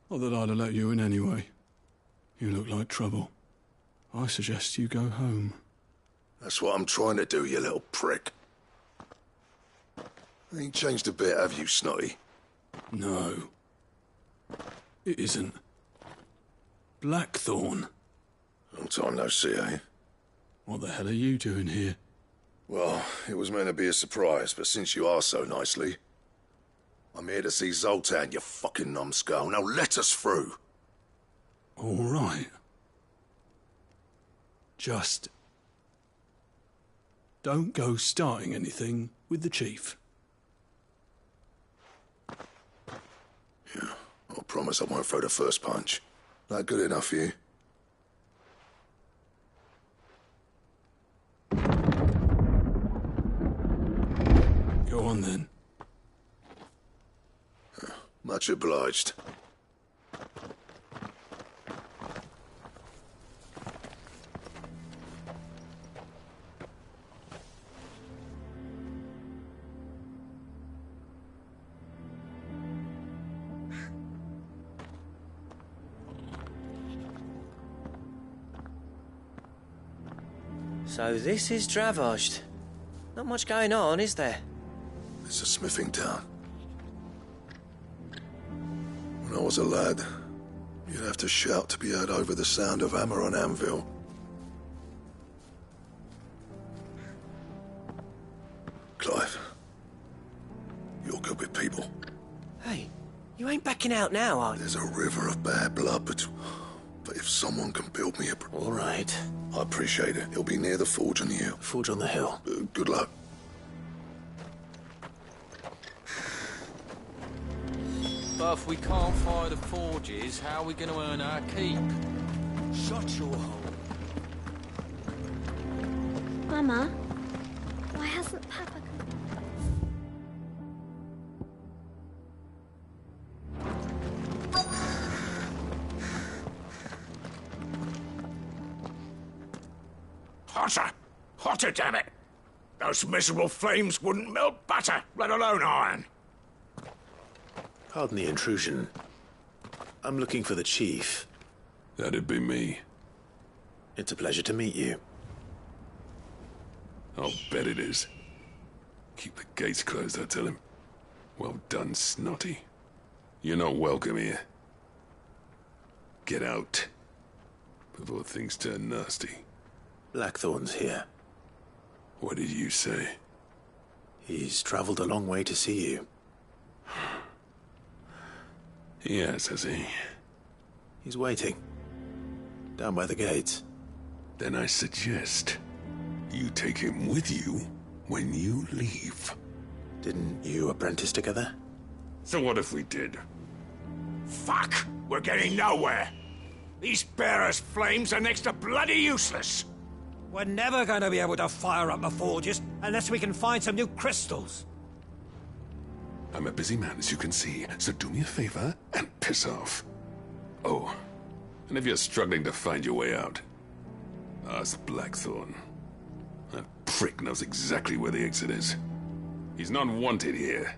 Not that I'd have let you in anyway. You look like trouble. I suggest you go home. That's what I'm trying to do, you little prick. Ain't changed a bit, have you, Snotty? No. It isn't. Blackthorn. Long time no see, eh? What the hell are you doing here? Well, it was meant to be a surprise, but since you asked so nicely... I'm here to see Zoltan, you fucking numbskull. Now let us through. All right. Just don't go starting anything with the chief. Yeah, I promise I won't throw the first punch. That good enough for you? Go on then. Much obliged. So this is Dravojd. Not much going on, is there? It's a smithing town. When I was a lad, you'd have to shout to be heard over the sound of hammer on anvil. Clive, you're good with people. Hey, you ain't backing out now, are you? There's a river of bad blood, but if someone can build me a... All right. I appreciate it. It'll be near the forge on the hill. Forge on the hill. Good luck. But if we can't fire the forges, how are we going to earn our keep? Shut your hole. Mama, why hasn't Papa... Hotter! Hotter, damn it! Those miserable flames wouldn't melt butter, let alone iron. Pardon the intrusion. I'm looking for the chief. That'd be me. It's a pleasure to meet you. I'll bet it is. Keep the gates closed, I tell him. Well done, Snotty. You're not welcome here. Get out. Before things turn nasty. Blackthorn's here. What did you say? He's traveled a long way to see you. Yes, has he? He's waiting. Down by the gates. Then I suggest you take him with you when you leave. Didn't you apprentice together? So what if we did? Fuck! We're getting nowhere! These bearers' flames are next to bloody useless! We're never going to be able to fire up the forges unless we can find some new crystals. I'm a busy man, as you can see, so do me a favor and piss off. Oh, and if you're struggling to find your way out, ask Blackthorn. That prick knows exactly where the exit is. He's not wanted here.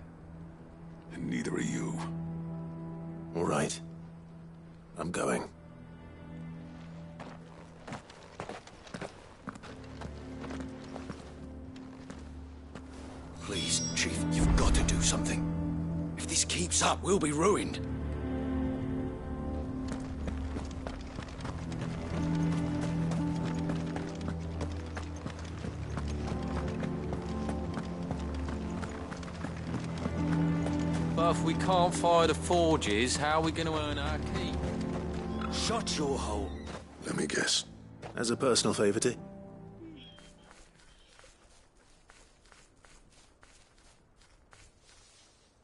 And neither are you. All right. I'm going. Please, Chief, you've got to do something. If this keeps up, we'll be ruined. But if we can't fire the forges, how are we going to earn our keep? Shut your hole. Let me guess. As a personal favor to...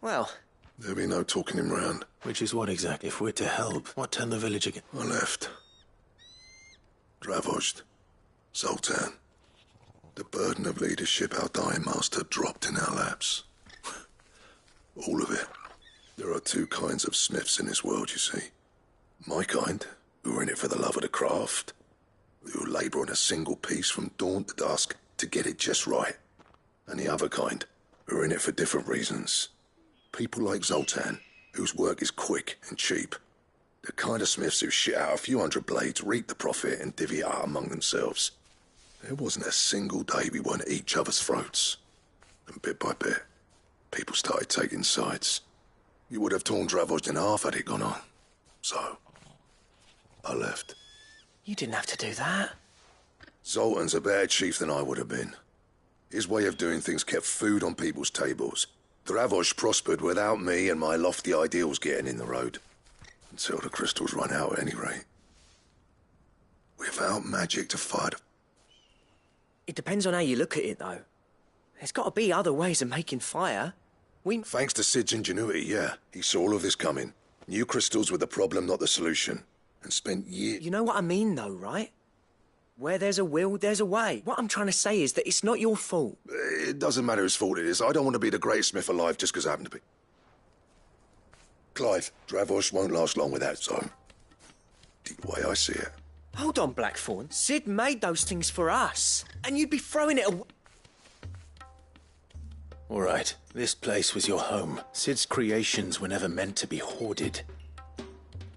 Well... There'll be no talking him round. Which is what exactly? If we're to help, what turned the village again? I left. Dravojd. Zoltan. The burden of leadership our dying master dropped in our laps. All of it. There are two kinds of smiths in this world, you see. My kind, who are in it for the love of the craft, who labour on a single piece from dawn to dusk to get it just right. And the other kind, who are in it for different reasons. People like Zoltan, whose work is quick and cheap. The kind of smiths who shit out a few hundred blades, reap the profit, and divvy it out among themselves. There wasn't a single day we weren't at each other's throats. And bit by bit, people started taking sides. You would have torn Dravojd in half had it gone on. So, I left. You didn't have to do that. Zoltan's a better chief than I would have been. His way of doing things kept food on people's tables, Dravosh prospered without me and my lofty ideals getting in the road. Until the crystals run out at any rate. Without magic to fight. It depends on how you look at it, though. There's got to be other ways of making fire. Thanks to Sid's ingenuity, yeah. He saw all of this coming. Knew crystals were the problem, not the solution. And spent years... You know what I mean, though, right? Where there's a will, there's a way. What I'm trying to say is that it's not your fault. It doesn't matter whose fault it is. I don't want to be the greatest smith alive just because I happen to be. Clive, Dravosh won't last long without Zone. The way I see it. Hold on, Blackthorn. Sid made those things for us. And you'd be throwing it away. All right, this place was your home. Sid's creations were never meant to be hoarded.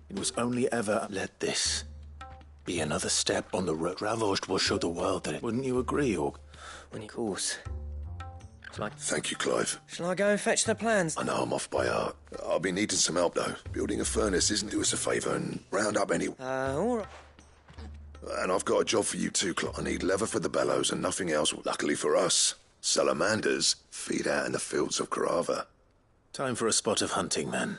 It was only ever let this be another step on the road. Dravosh will show the world that it. Wouldn't you agree, Orc? Of course. Thank you, Clive. Shall I go and fetch the plans? I know I'm off by heart. I'll be needing some help, though. Building a furnace isn't do us a favour, and round up any... all right. And I've got a job for you too, Clive. I need leather for the bellows and nothing else. Luckily for us, salamanders feed out in the fields of Carava. Time for a spot of hunting, man.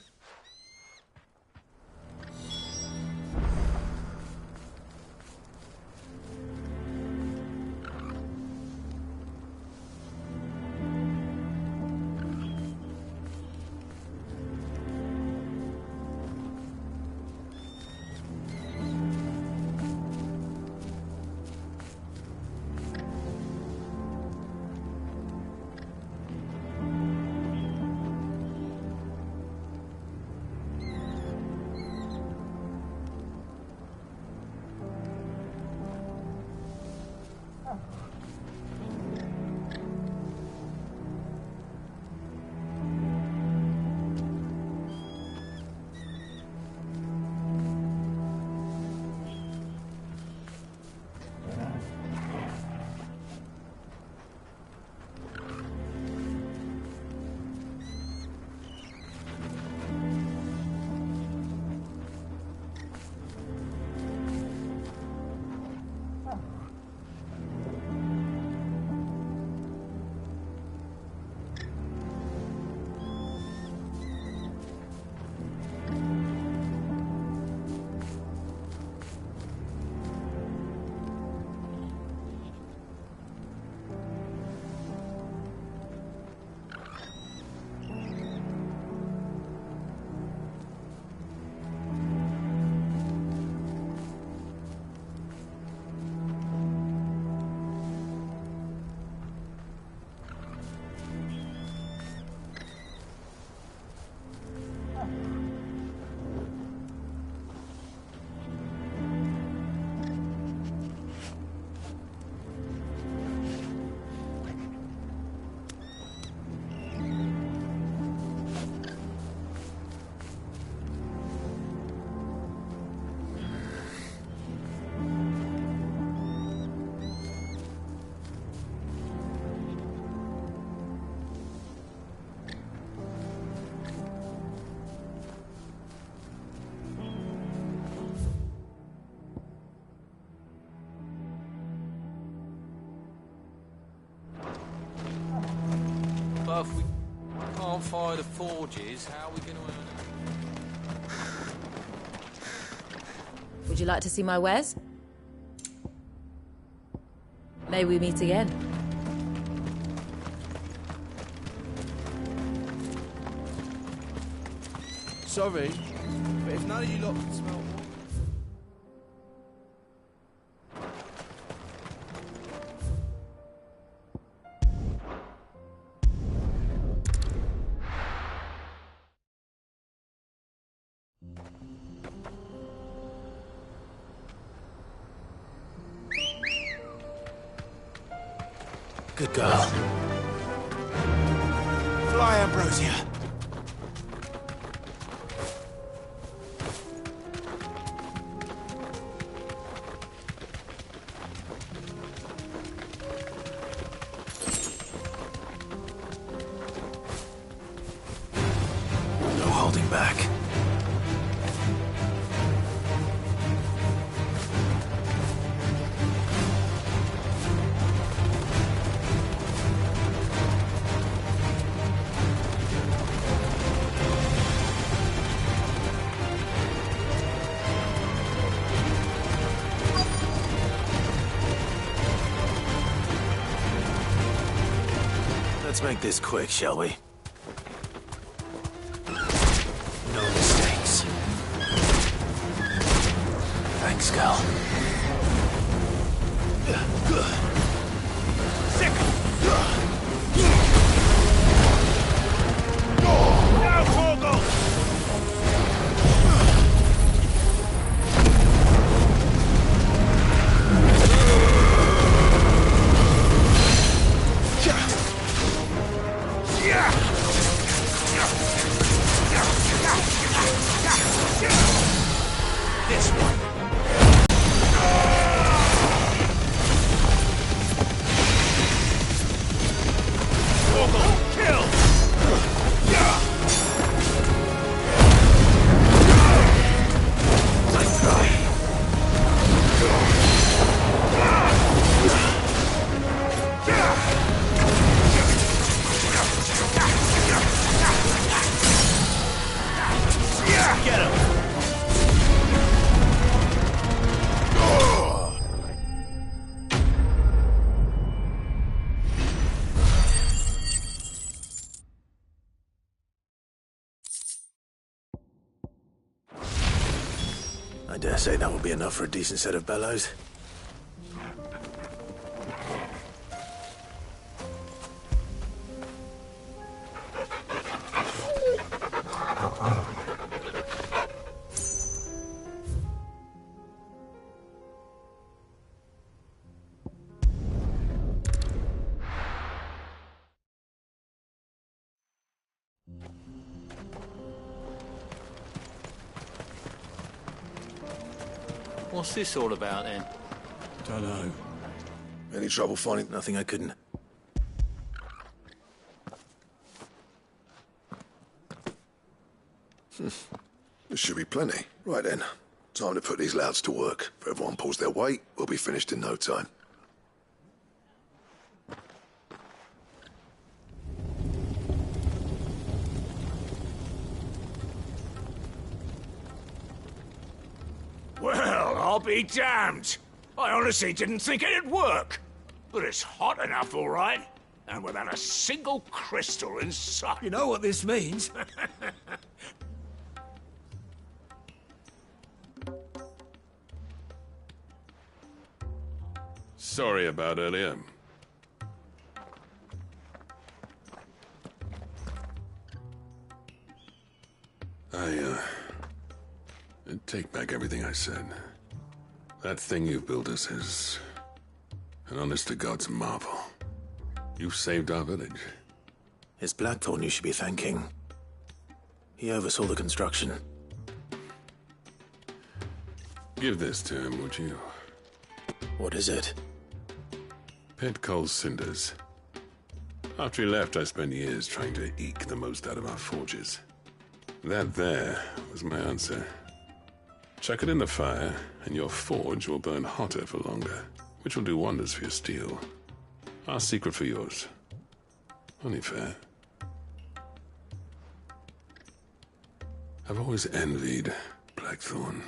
But if we can't fire the forges, how are we going to earn it? Would you like to see my wares? May we meet again? Sorry, but if none of you lot can smell water... Good girl. Fly, Ambrosia. No holding back. Let's make this quick, shall we? No mistakes. Thanks, Cal. Now, Torgal! This one. Get him! I dare say that will be enough for a decent set of bellows. What's this all about, then? Dunno. Any trouble finding? Nothing I couldn't. There should be plenty. Right then. Time to put these louds to work. If everyone pulls their weight, we'll be finished in no time. Well, I'll be damned. I honestly didn't think it'd work. But it's hot enough, all right. And without a single crystal in sight. You know what this means? Sorry about earlier. I take back everything I said. That thing you've built us is an honest-to-God's marvel. You've saved our village. It's Blackthorn you should be thanking. He oversaw the construction. Give this to him, would you? What is it? Pit Cole's cinders. After he left, I spent years trying to eke the most out of our forges. That there was my answer. Chuck it in the fire, and your forge will burn hotter for longer, which will do wonders for your steel. Our secret for yours. Only fair. I've always envied Blackthorn.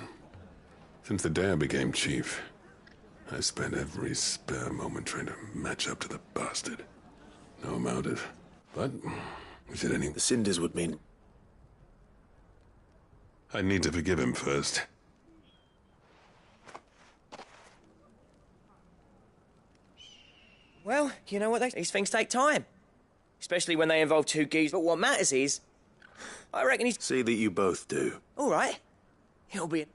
Since the day I became chief, I spent every spare moment trying to match up to the bastard. No motive. But, is it any... The cinders would mean... I need to forgive him first. Well, you know what? These things take time. Especially when they involve two geese. But what matters is, I reckon he's... See that you both do. All right. He'll be...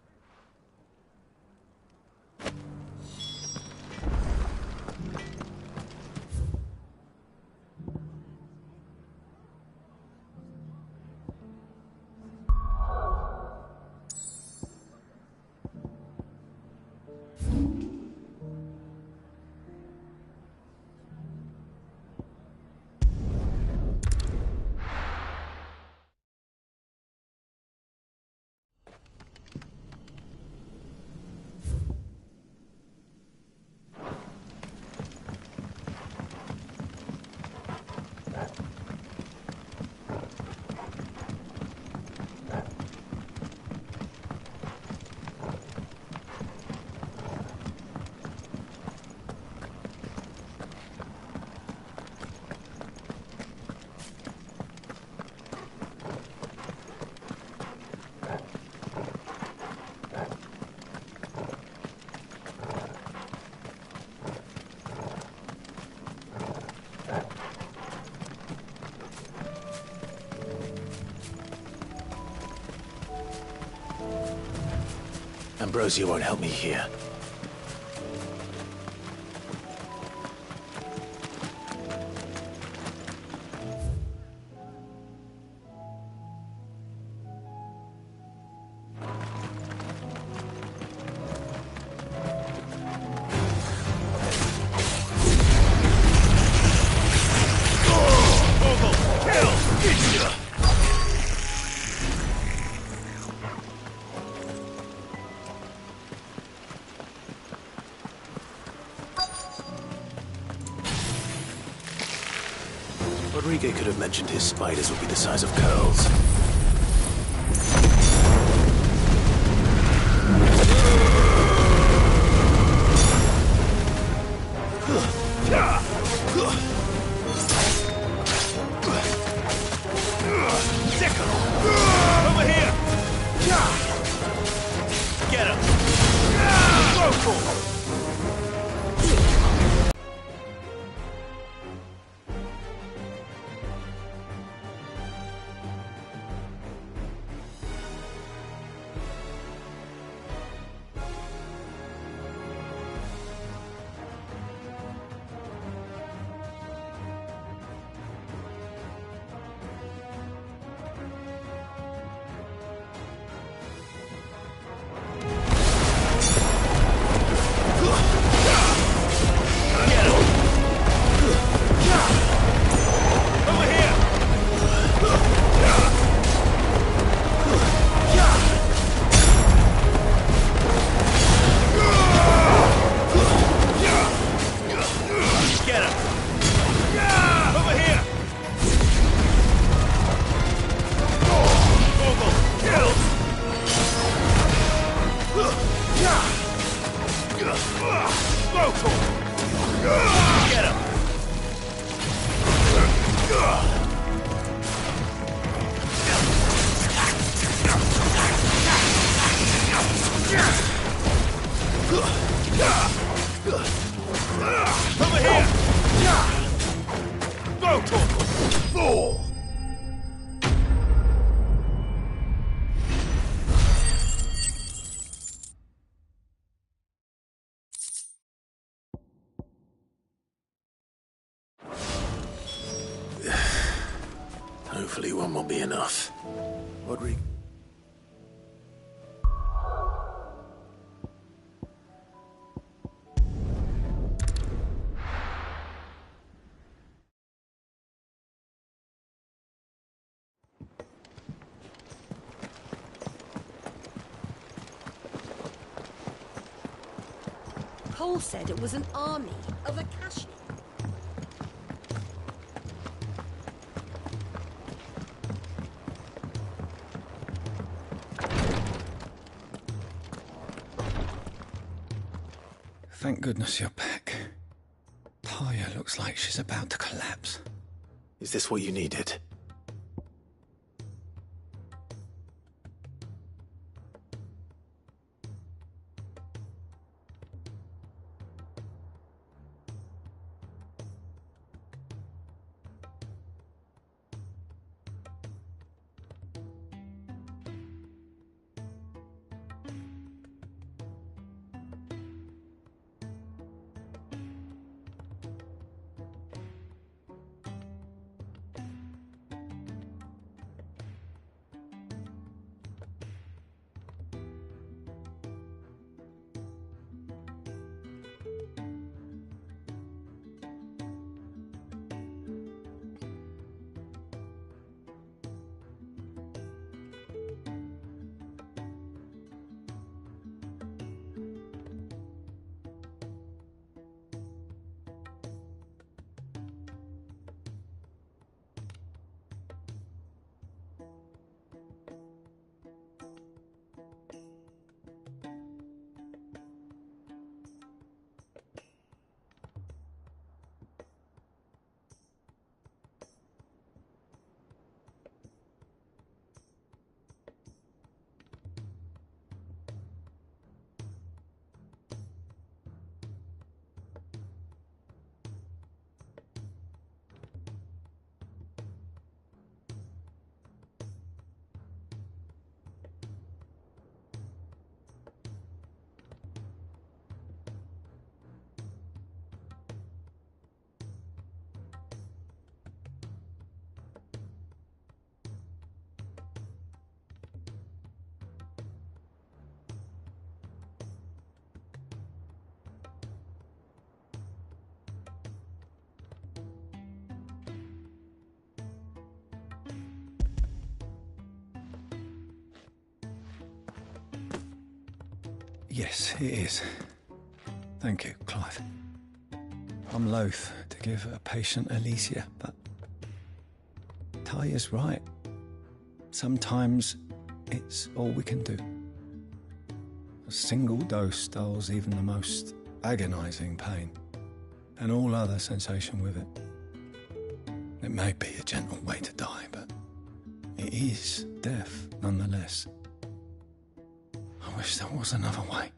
Ambrosia won't help me here. Rodrigo could have mentioned his spiders would be the size of curls. Over here! Get him! Go for it! Hopefully one will be enough. Rodrigo. Cole said it was an army of Akashi. Thank goodness you're back. Talia looks like she's about to collapse. Is this what you needed? Yes, it is. Thank you, Clive. I'm loath to give a patient Alicia, but Talia's right. Sometimes it's all we can do. A single dose dulls even the most agonizing pain, and all other sensation with it. It may be a gentle way to die, but it is death nonetheless. I wish there was another way.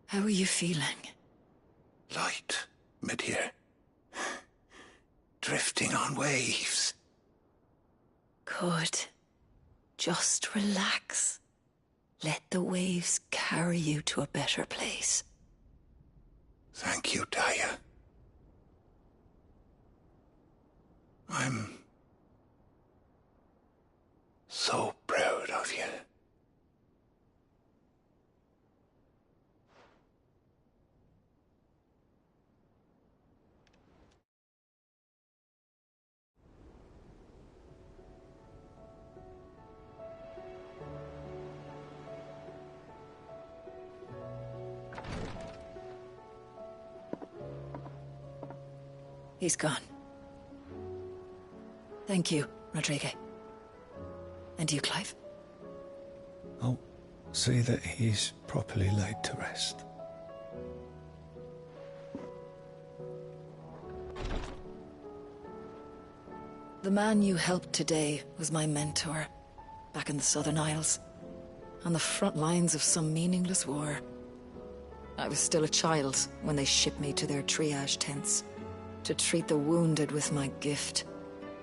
How are you feeling? Light, mid-here. Drifting on waves. Good. Just relax. Let the waves carry you to a better place. Thank you, Talia. I'm so proud of you. He's gone. Thank you, Rodrigue. And you, Clive? I'll see that he's properly laid to rest. The man you helped today was my mentor, back in the Southern Isles, on the front lines of some meaningless war. I was still a child when they shipped me to their triage tents, to treat the wounded with my gift.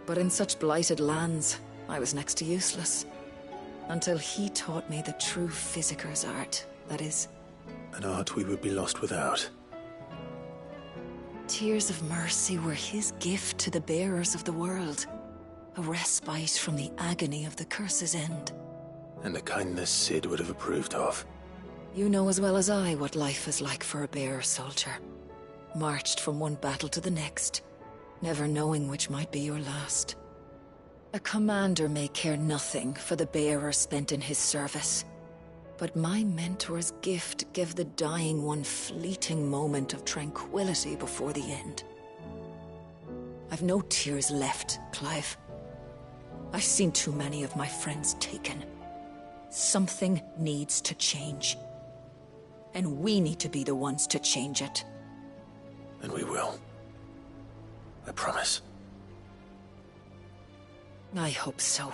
But in such blighted lands, I was next to useless. Until he taught me the true physicker's art, that is. An art we would be lost without. Tears of mercy were his gift to the bearers of the world. A respite from the agony of the curse's end. And a kindness Cid would have approved of. You know as well as I what life is like for a bearer soldier. Marched from one battle to the next, never knowing which might be your last. A commander may care nothing for the bearer spent in his service, but my mentor's gift gave the dying one fleeting moment of tranquility before the end. I've no tears left, Clive. I've seen too many of my friends taken. Something needs to change. And we need to be the ones to change it. And we will. I promise. I hope so.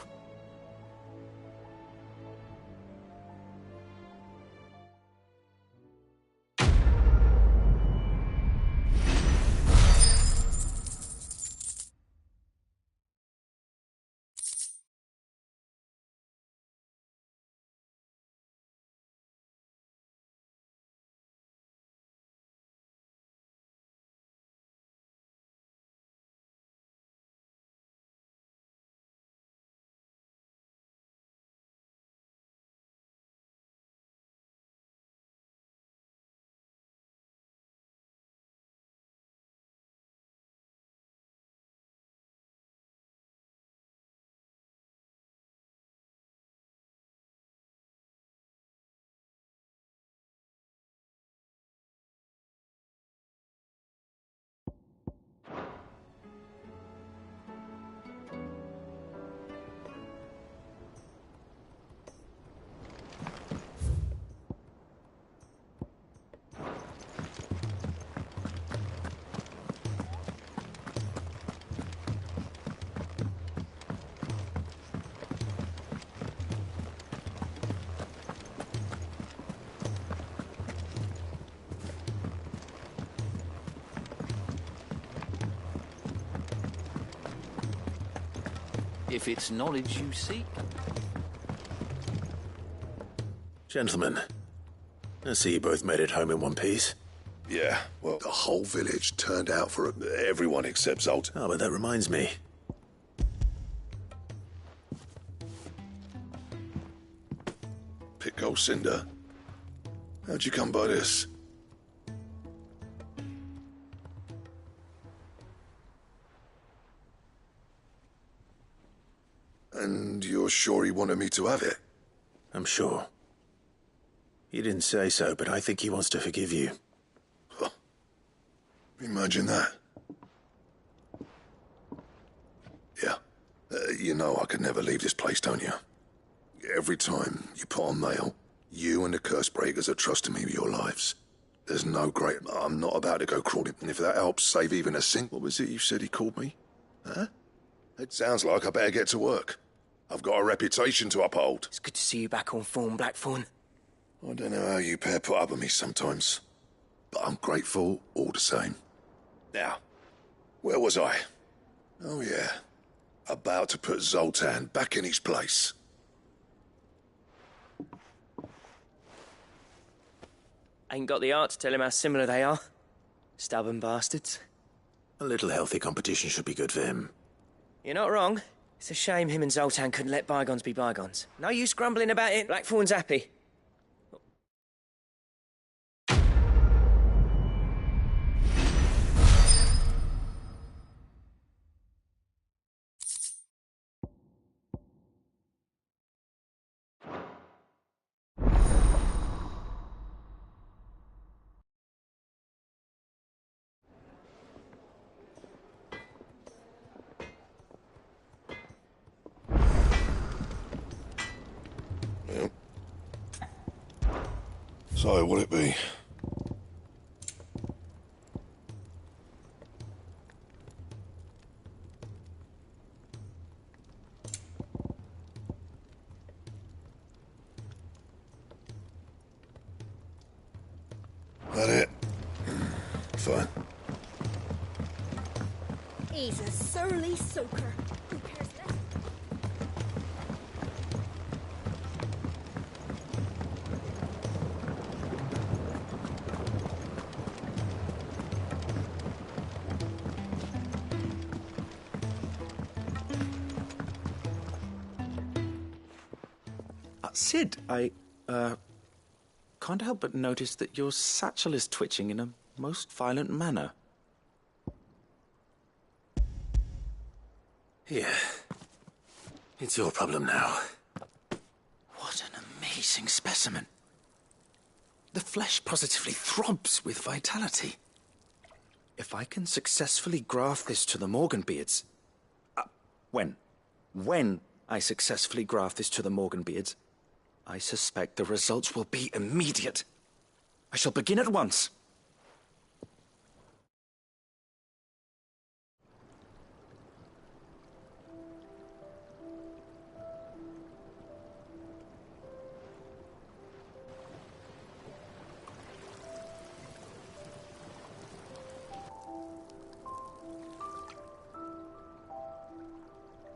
If it's knowledge you seek. Gentlemen, I see you both made it home in one piece. Yeah, well, the whole village turned out for everyone except Zolt. Oh, but that reminds me. Pico Cinder. How'd you come by this? And you're sure he wanted me to have it? I'm sure. He didn't say so, but I think he wants to forgive you. Huh. Imagine that. Yeah. You know I could never leave this place, don't you? Every time you put on mail, you and the curse breakers are trusting me with your lives. There's no great... I'm not about to go crawling. And if that helps save even a cent... What was it you said he called me? Huh? It sounds like I better get to work. I've got a reputation to uphold. It's good to see you back on form, Blackthorn. I don't know how you pair put up with me sometimes, but I'm grateful all the same. Now, where was I? Oh yeah, about to put Zoltan back in his place. Ain't got the art to tell him how similar they are. Stubborn bastards. A little healthy competition should be good for him. You're not wrong. It's a shame him and Zoltan couldn't let bygones be bygones. No use grumbling about it. Blackthorn's happy. So, what'll it be? That it? Fine. He's a surly soaker. Who cares less? Sid, I can't help but notice that your satchel is twitching in a most violent manner. Here. It's your problem now. What an amazing specimen. The flesh positively throbs with vitality. If I can successfully graft this to the Morganbeards... When I successfully graft this to the Morganbeards, I suspect the results will be immediate. I shall begin at once.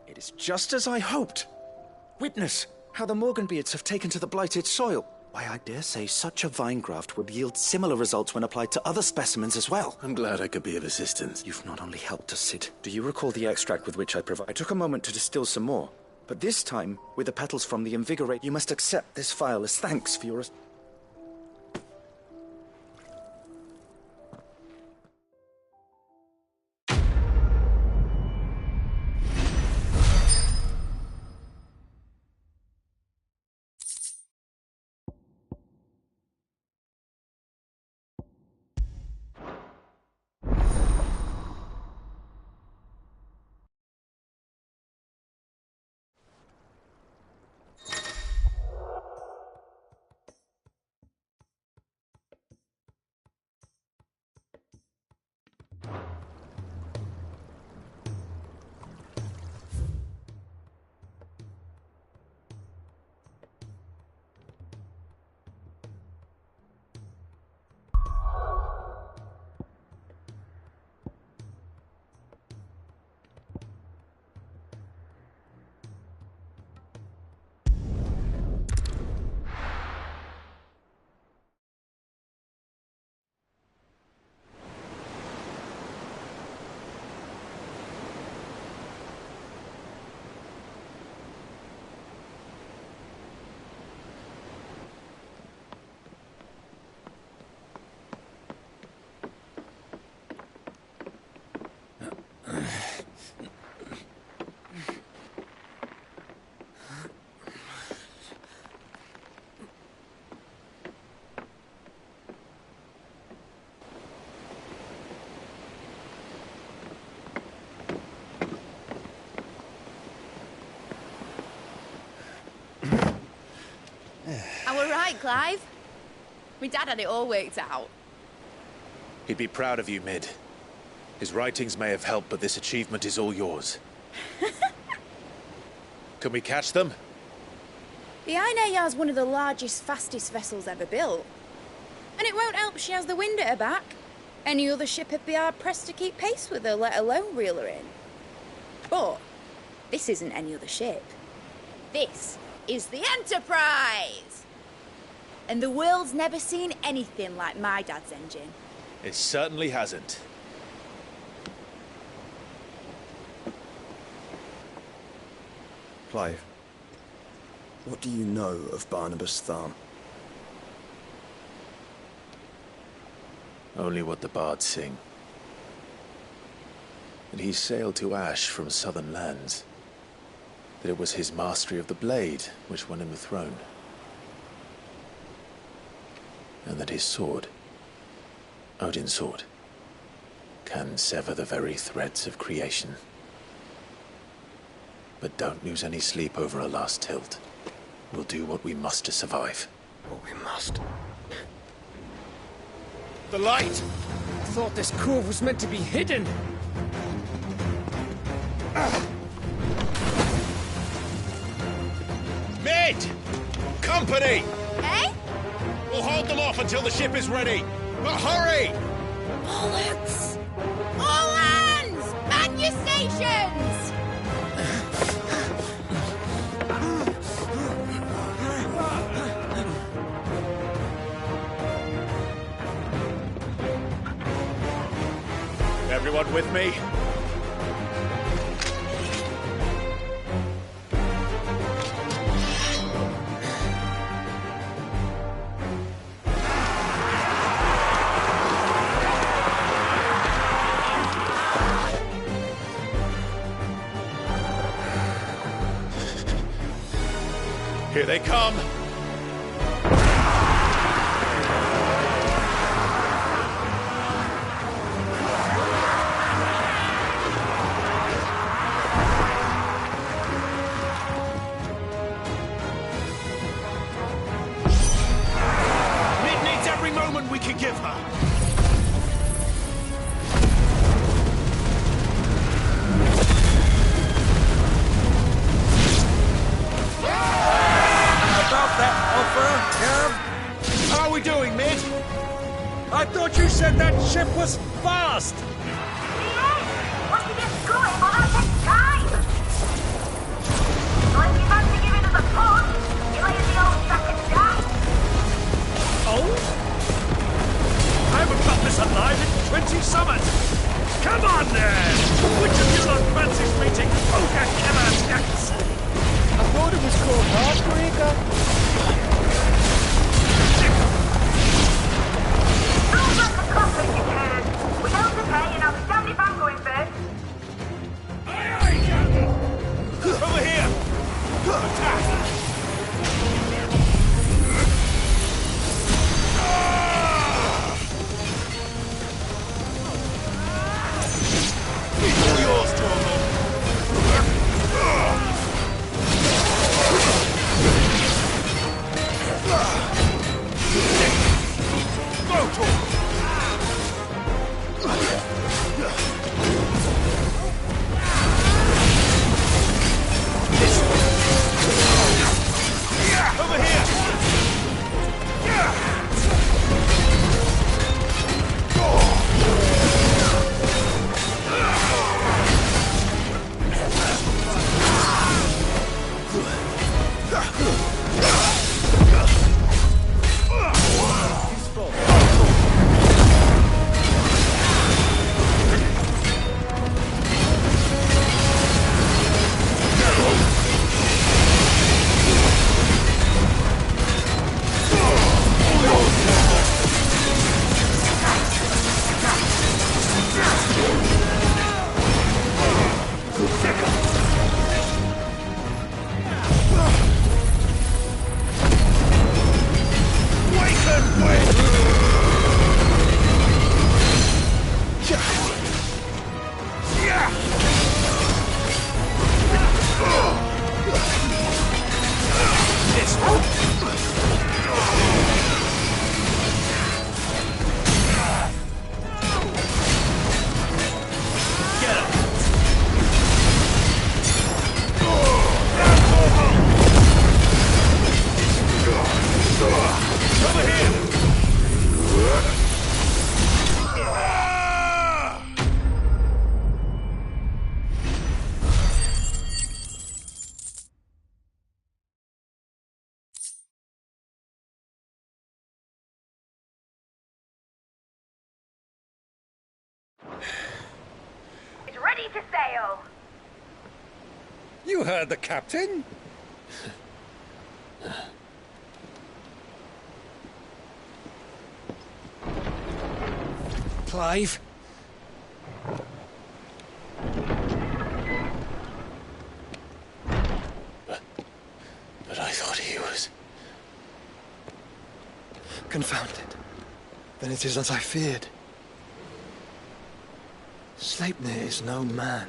It is just as I hoped. Witness how the Morganbeards have taken to the blighted soil. Why, I dare say such a vine graft would yield similar results when applied to other specimens as well. I'm glad I could be of assistance. You've not only helped us, Sid. Do you recall the extract with which I provide? I took a moment to distill some more, but this time, with the petals from the Invigorate, you must accept this phial as thanks for your... Clive. My dad had it all worked out. He'd be proud of you, Mid. His writings may have helped, but this achievement is all yours. Can we catch them? The Ainayar's one of the largest, fastest vessels ever built. And it won't help she has the wind at her back. Any other ship would be hard-pressed to keep pace with her, let alone reel her in. But this isn't any other ship. This is the Enterprise! And the world's never seen anything like my dad's engine. It certainly hasn't. Clive, what do you know of Barnabas Tharn? Only what the bards sing. That he sailed to Ash from southern lands. That it was his mastery of the blade which won him the throne. And that his sword, Odin's sword, can sever the very threads of creation. But don't lose any sleep over a last tilt. We'll do what we must to survive. What we must. The light! I thought this cove was meant to be hidden. Mid! Company! Eh? We'll hold them off until the ship is ready. But hurry! Bollocks! All hands! Man your stations! Everyone with me? Here they come! Mid needs every moment we can give her. How are we doing, Mid? I thought you said that ship was fast! Once it gets going, well, that takes time! So if you fancy giving us a push, you lay in the old track and die. Oh? I haven't felt this alive in 20 summers! Come on, then! Which of you lot fancies meeting Ogre Killer Jackson? I thought it was called Heartbreaker. Don't let the coffee you can. We don't prepare you It's ready to sail. You heard the captain. Clive? But I thought he was... Confounded. Then it is as I feared. Sleipnir is no man,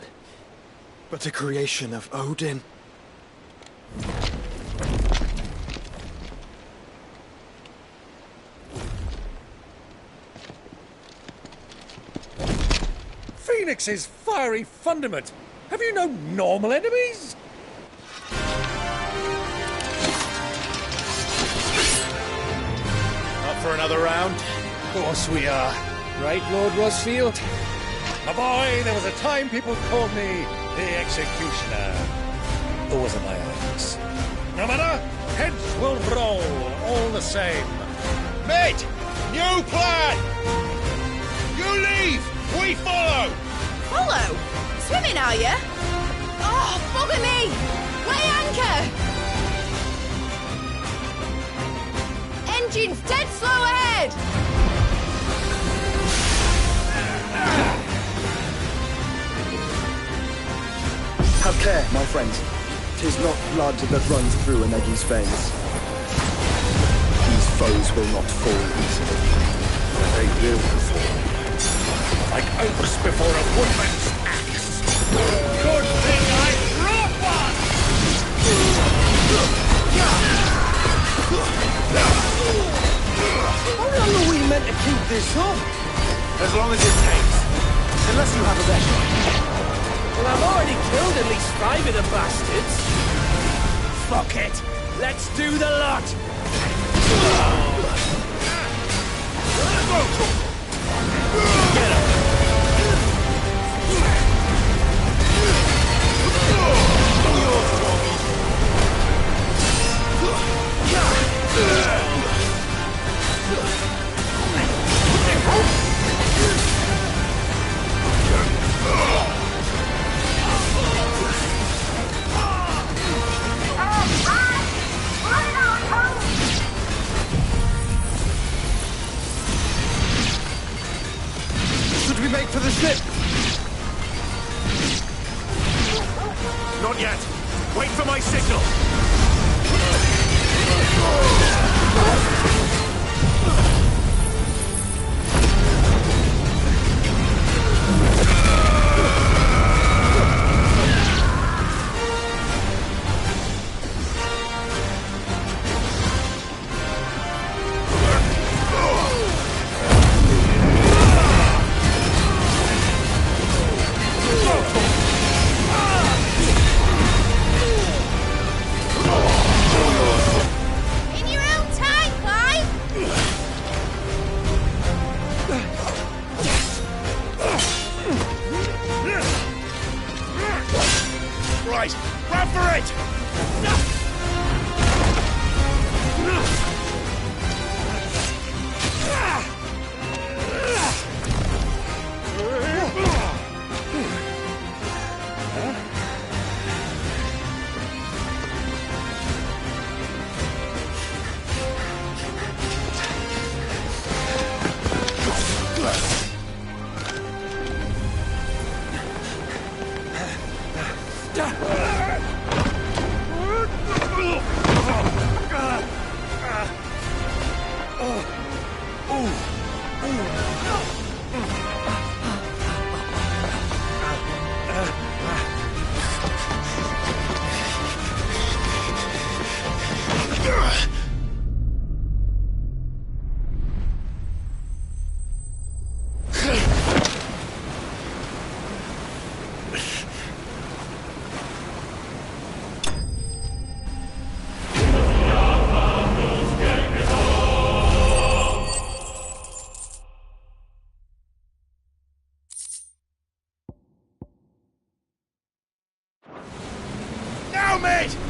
but a creation of Odin. Phoenix's fiery fundament. Have you no normal enemies? Up for another round? Of course we are. Right, Lord Rosfield? My boy, there was a time people called me the Executioner. Those are my eyes. No matter, heads will roll all the same. Mate, new plan! You leave, we follow! Follow? Swimming, are you? Oh, bugger me! Weigh anchor! Engine's dead slow ahead! Have care, my friends. 'Tis not blood that runs through an Eddie's veins. These foes will not fall easily. They will fall. Like oaks before a woodman's axe. Good thing I brought one! How long are we meant to keep this up? As long as it takes. Unless you have a better. Well, I've already killed at least 5 of the bastards. Fuck it. Let's do the lot. Get him. Should we make for the ship? Not yet. Wait for my signal.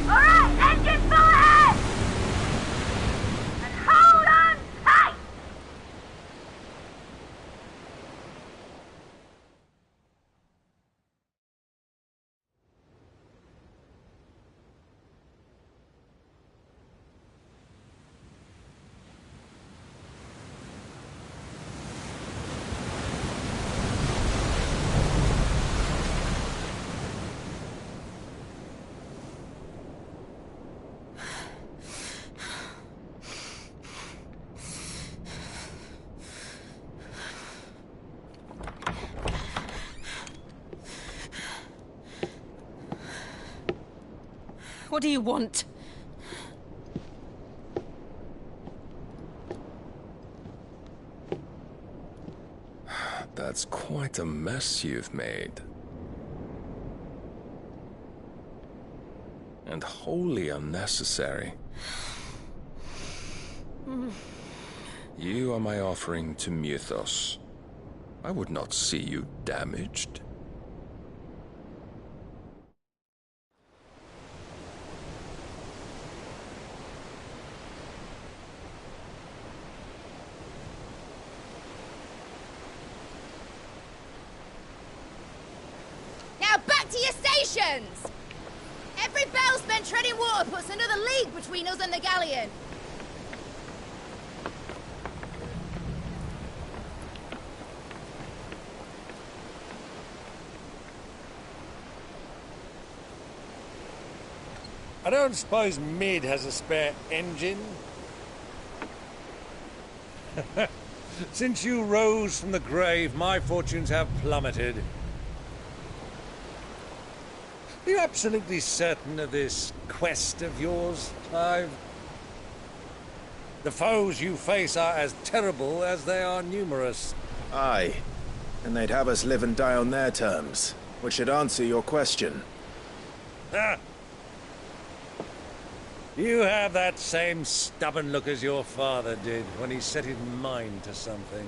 Alright, engine full ahead! And hold on tight! What do you want? That's quite a mess you've made. And wholly unnecessary. You are my offering to Mythos. I would not see you damaged. Now back to your stations! Every bell spent treading water puts another league between us and the galleon. I don't suppose Mid has a spare engine? Since you rose from the grave, my fortunes have plummeted. Are you absolutely certain of this quest of yours, Clive? The foes you face are as terrible as they are numerous. Aye. And they'd have us live and die on their terms, which should answer your question. Ah! You have that same stubborn look as your father did when he set his mind to something.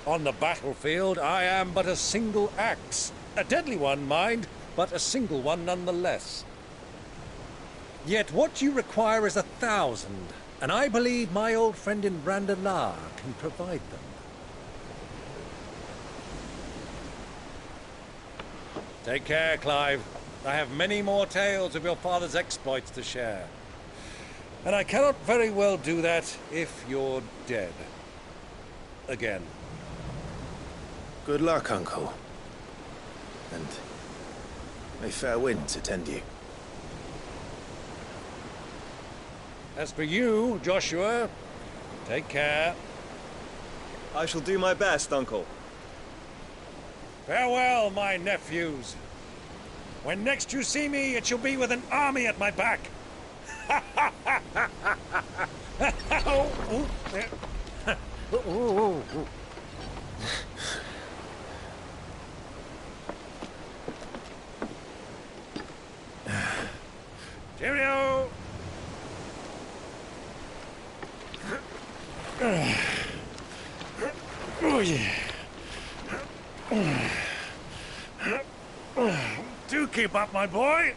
On the battlefield, I am but a single axe. A deadly one, mind, but a single one nonetheless. Yet what you require is 1,000, and I believe my old friend in Brandalar can provide them. Take care, Clive. I have many more tales of your father's exploits to share. And I cannot very well do that if you're dead. Again. Good luck, Uncle. And may fair winds attend you. As for you, Joshua, take care. I shall do my best, Uncle. Farewell, my nephews. When next you see me, it shall be with an army at my back. Cheerio! Oh, yeah. Do keep up, my boy.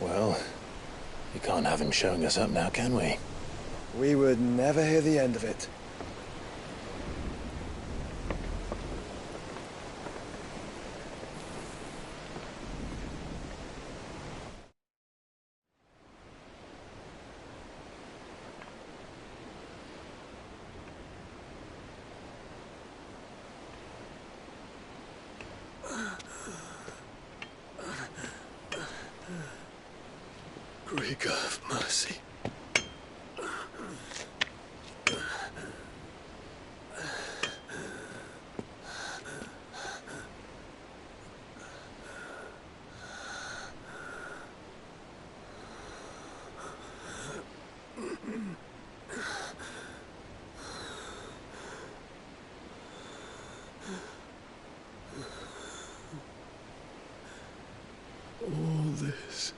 Well, we can't have him showing us up now, can we? We would never hear the end of it. Greek of mercy. All this.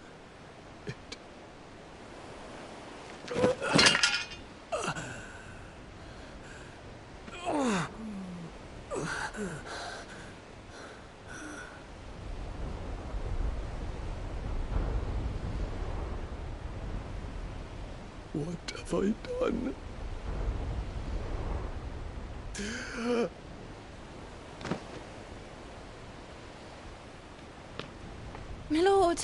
What have I done? My lord.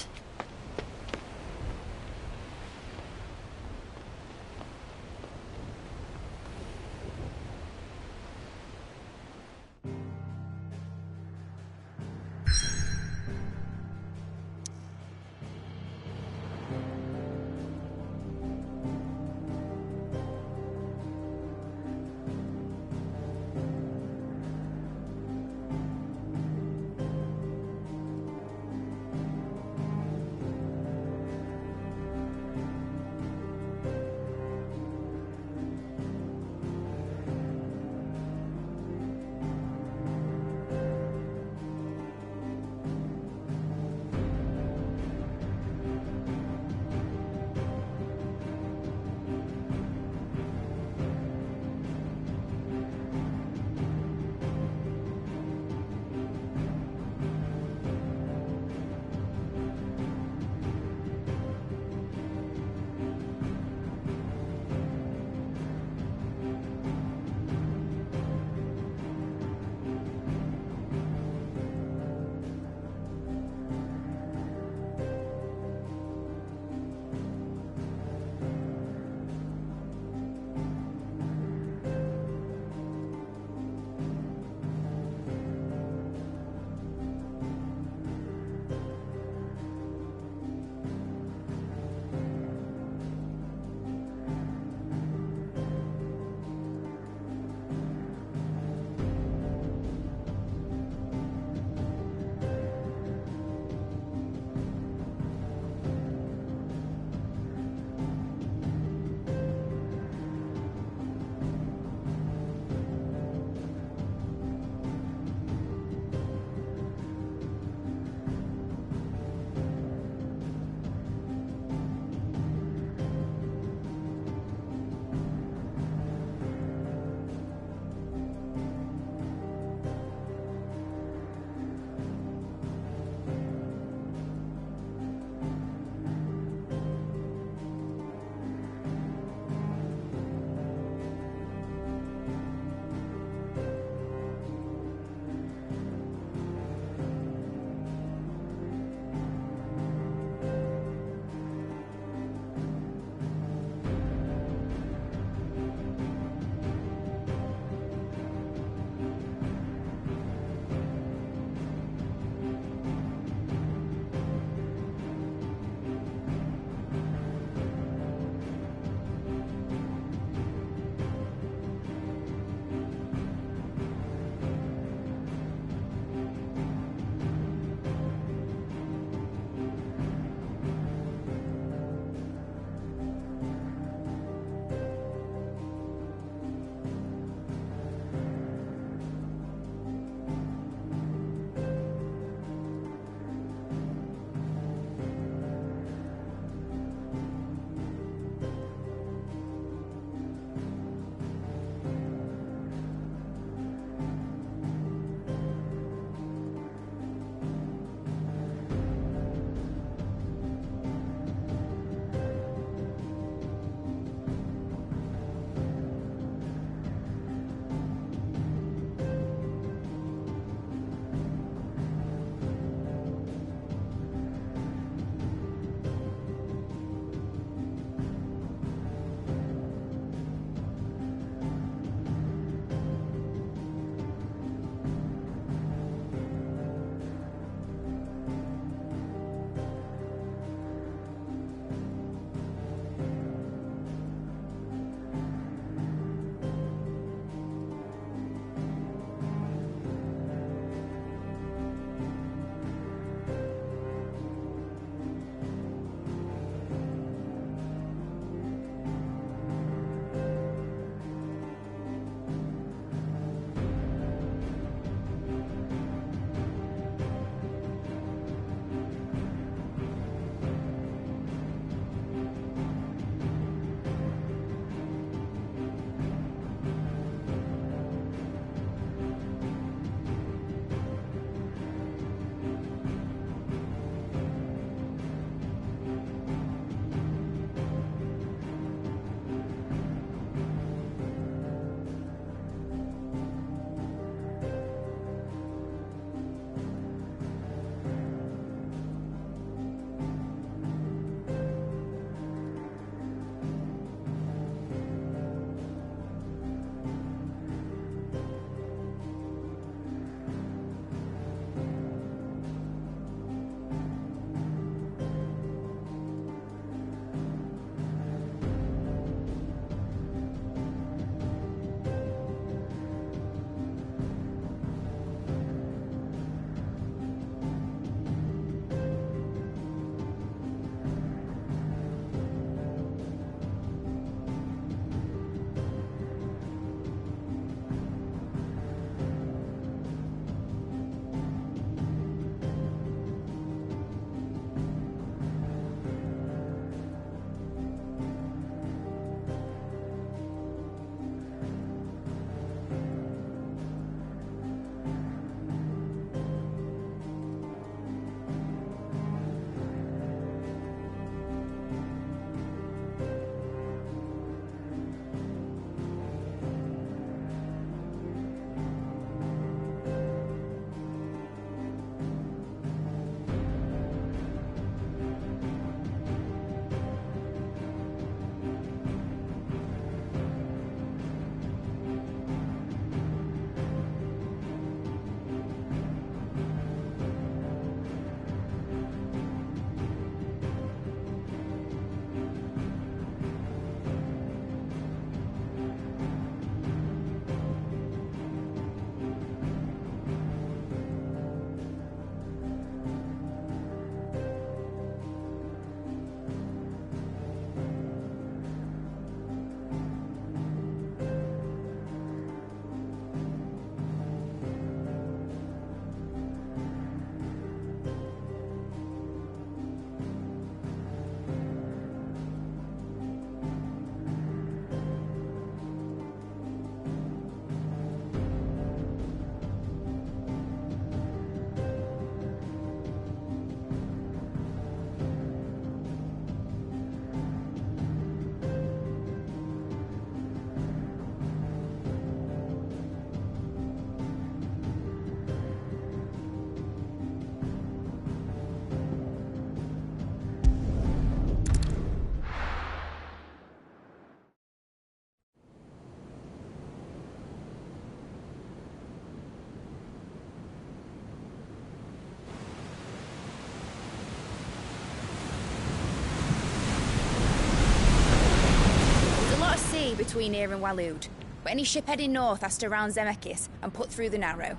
between here and Waloed. But any ship heading north has to round Zemeckis and put through the Narrow.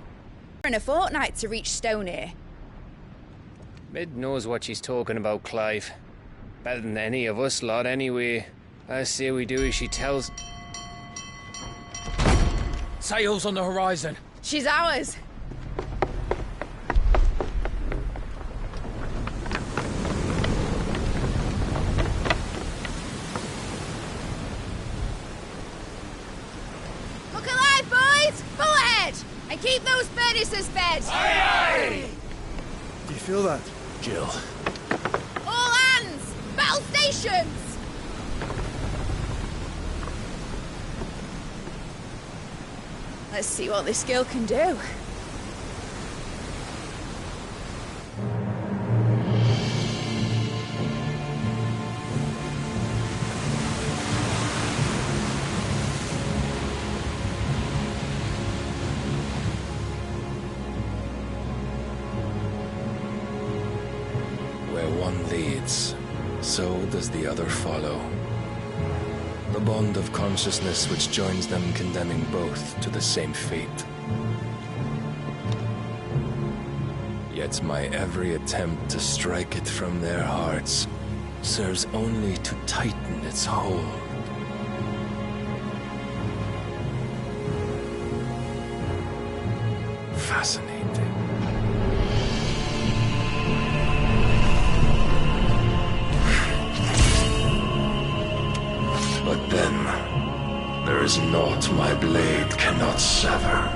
In a fortnight to reach Stonehere. Mid knows what she's talking about, Clive. Better than any of us lot, anyway. I say we do as she tells. Sails on the horizon. She's ours. Look alive, boys! Full ahead! And keep those furnaces fed! Aye, aye! Do you feel that? Jill. All hands! Battle stations! Let's see what this girl can do. Where one leads, so does the other follow. The bond of consciousness which joins them condemning both to the same fate. Yet my every attempt to strike it from their hearts serves only to tighten its hold. Fascinating. But then, there is naught my blade cannot sever.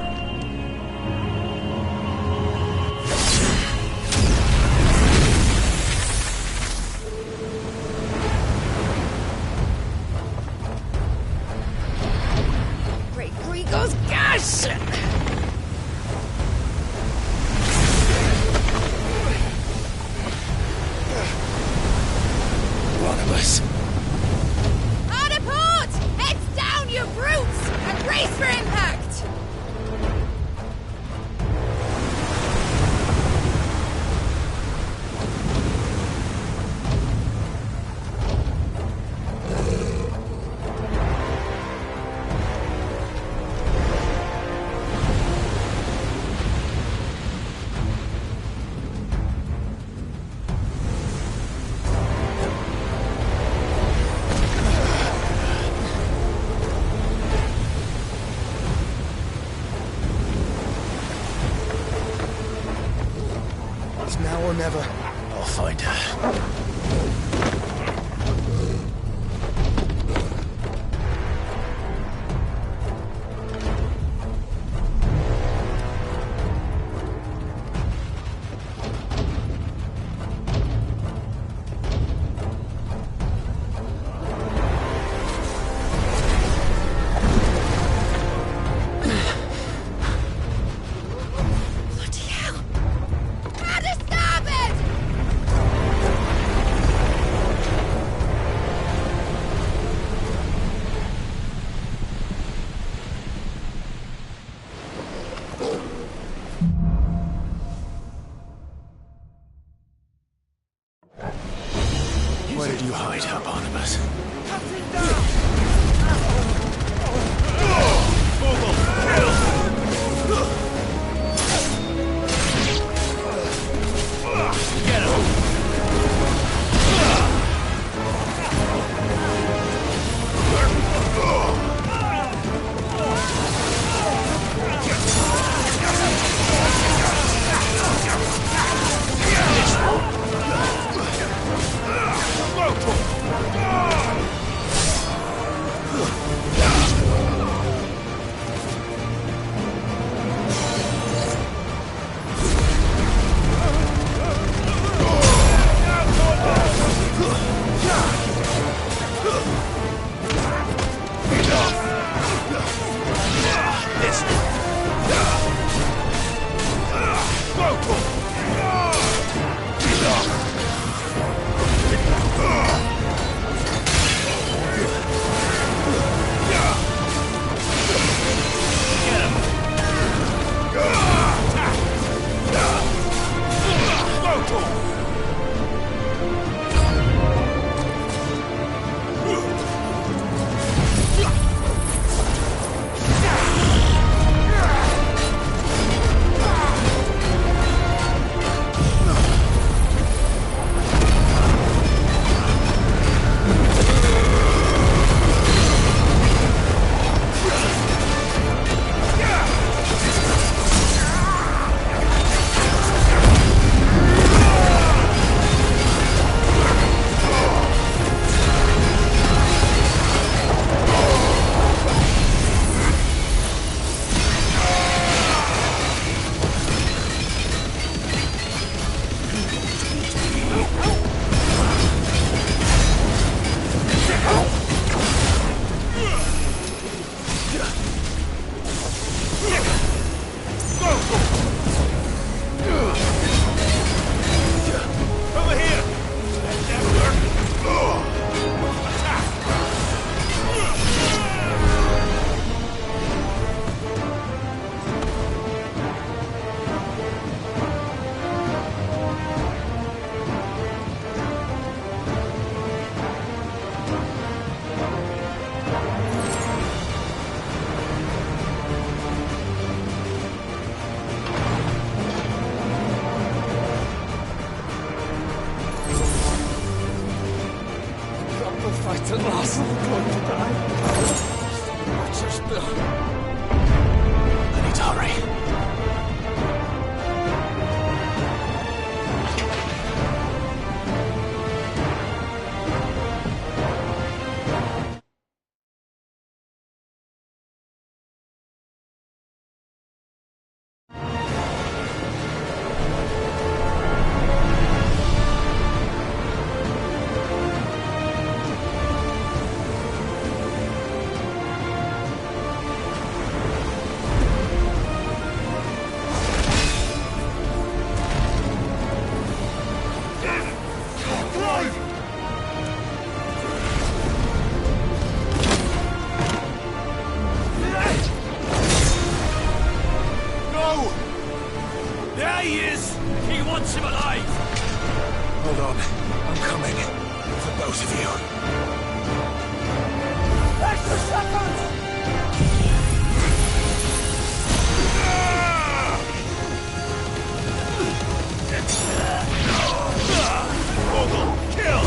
Great Grigor's gash! One of us. You brutes! And brace for impact! Now or never. I'll find her. Bloody hell! Out of starboard! No! There he is! He wants him alive! Hold on. I'm coming. For both of you. Extra seconds! Vogel, kill!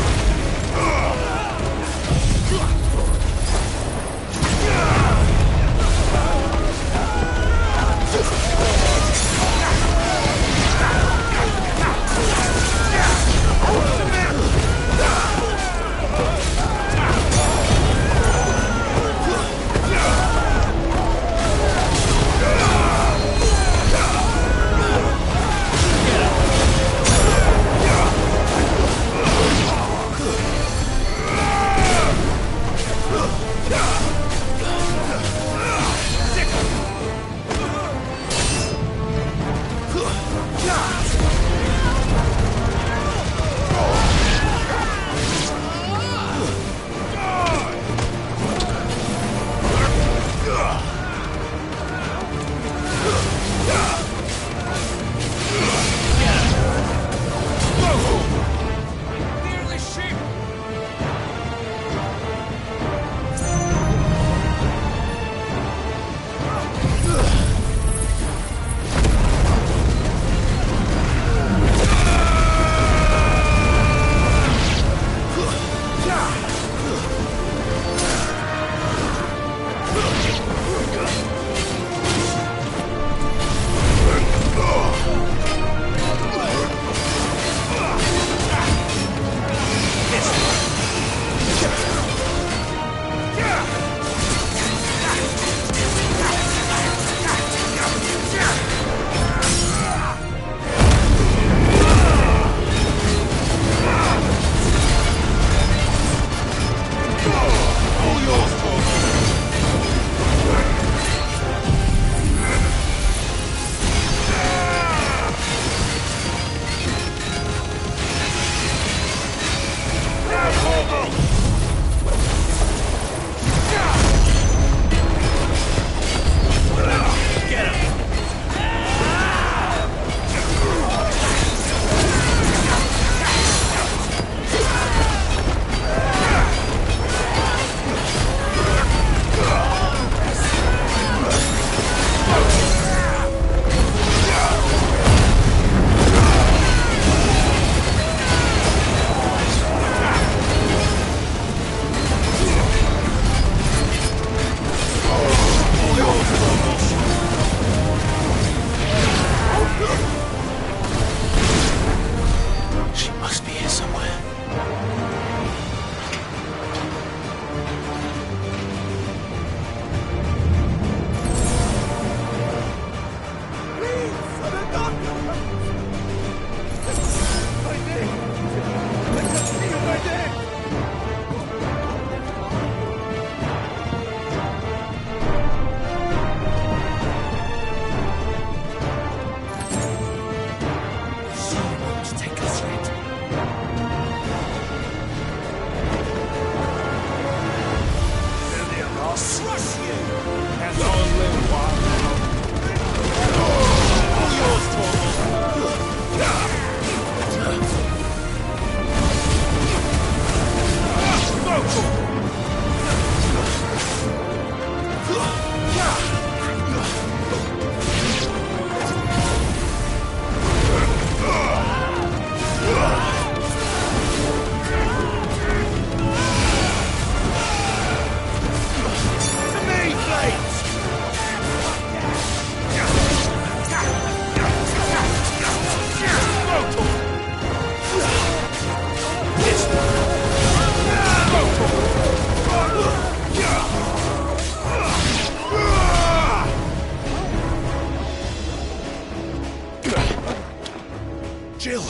Jill!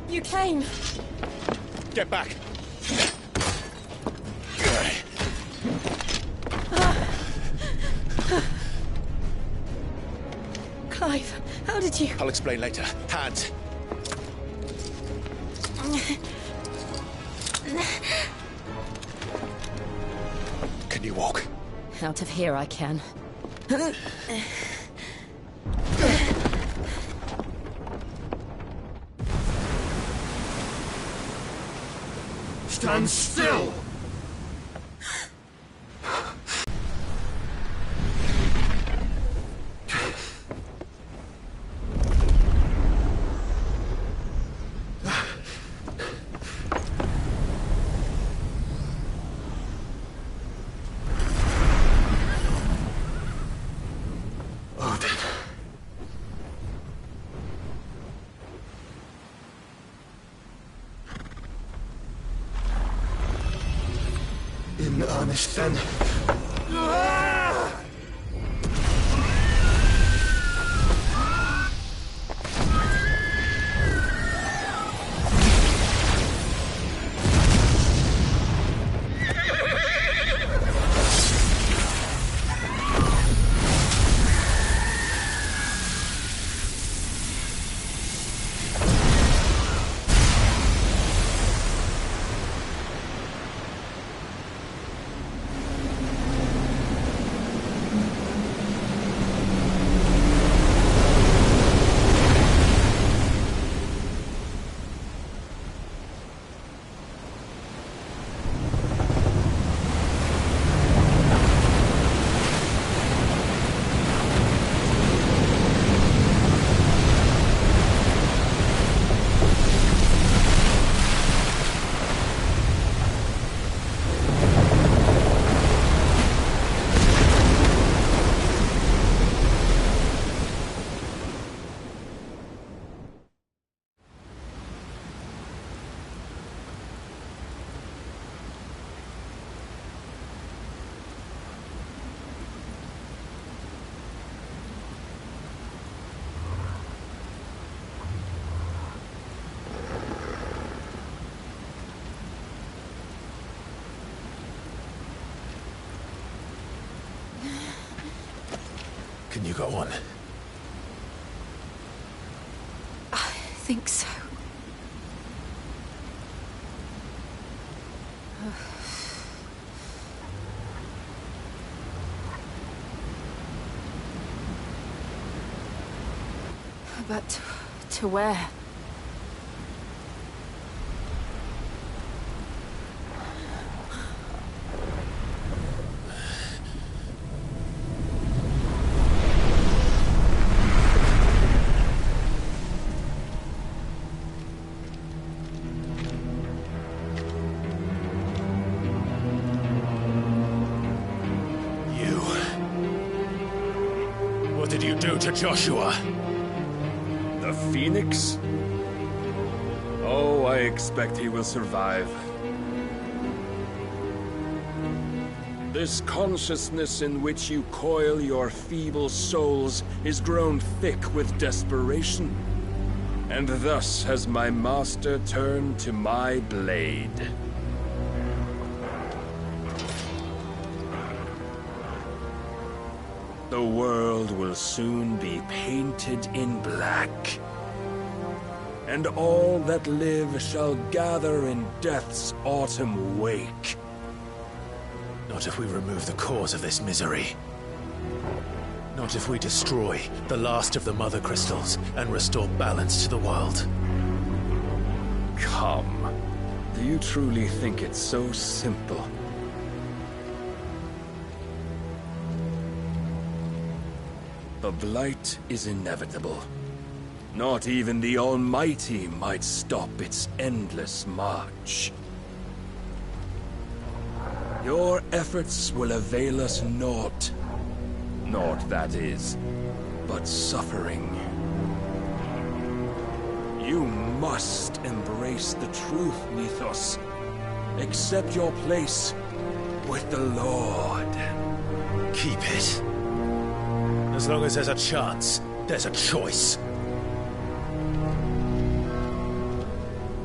You came. Get back! Clive, how did you... I'll explain later. Hands! Can you walk? Out of here I can. Stand still! In earnest, then. Can you go on? I think so. But to where? What did you do to Joshua? The Phoenix? Oh, I expect he will survive. This consciousness in which you coil your feeble souls is grown thick with desperation. And thus has my master turned to my blade. The world will soon be painted in black. And all that live shall gather in death's autumn wake. Not if we remove the cause of this misery. Not if we destroy the last of the Mother Crystals and restore balance to the world. Come. Do you truly think it's so simple? The Blight is inevitable. Not even the Almighty might stop its endless march. Your efforts will avail us naught. Naught, that is, but suffering. You must embrace the truth, Mythos. Accept your place with the Lord. Keep it. As long as there's a chance, there's a choice.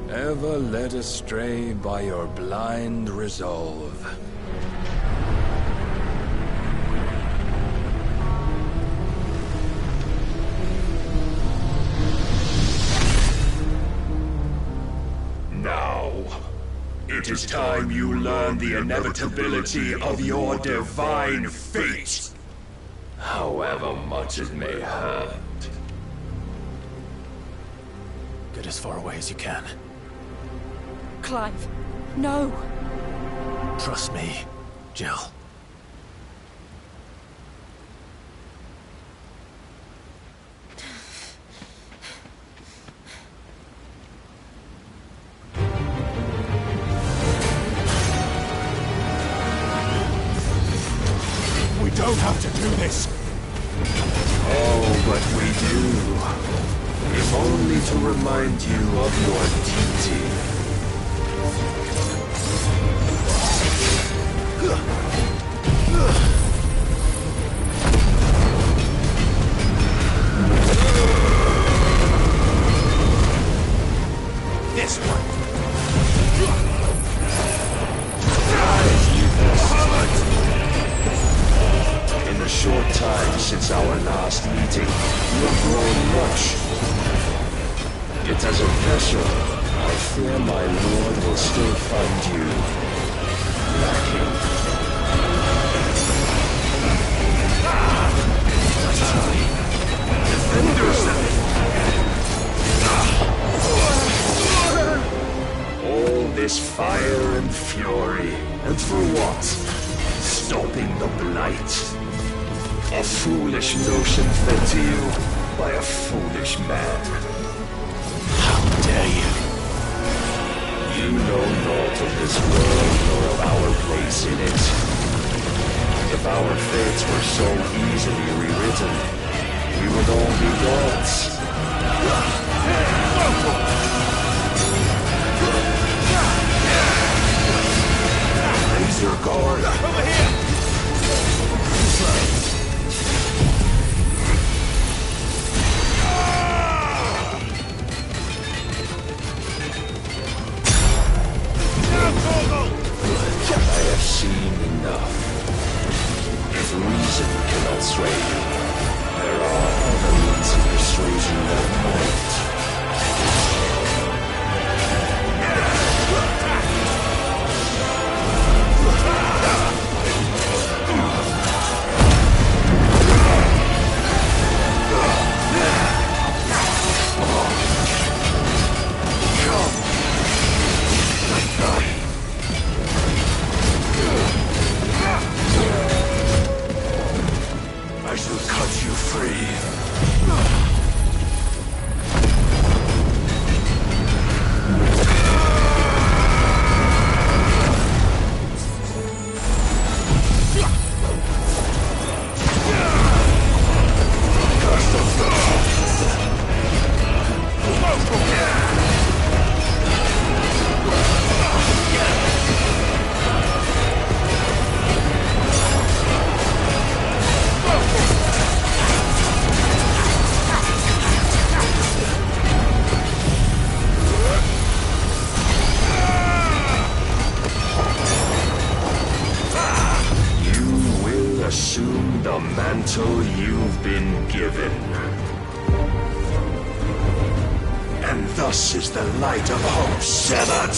Ever led astray by your blind resolve. Now, it is time you learn the inevitability of your divine fate. However much it may hurt. Get as far away as you can. Clive, No. Trust me, Jill. We don't have to do this. Oh, but we do. If only to remind you of your duty. This one. In the short time since our last meeting, you have grown much. Yet as a vessel, I fear my lord will still find you lacking. Defend yourself! All this fire and fury, and for what? Stopping the Blight. A foolish notion fed to you by a foolish man. How dare you? You know naught of this world nor of our place in it. If our fates were so easily rewritten, we would all be gods. Raise your guard. Over here! I have seen enough. If reason cannot sway you, there are other means of persuasion that might. I shall cut you free. Assume the mantle you've been given. And thus is the light of hope severed.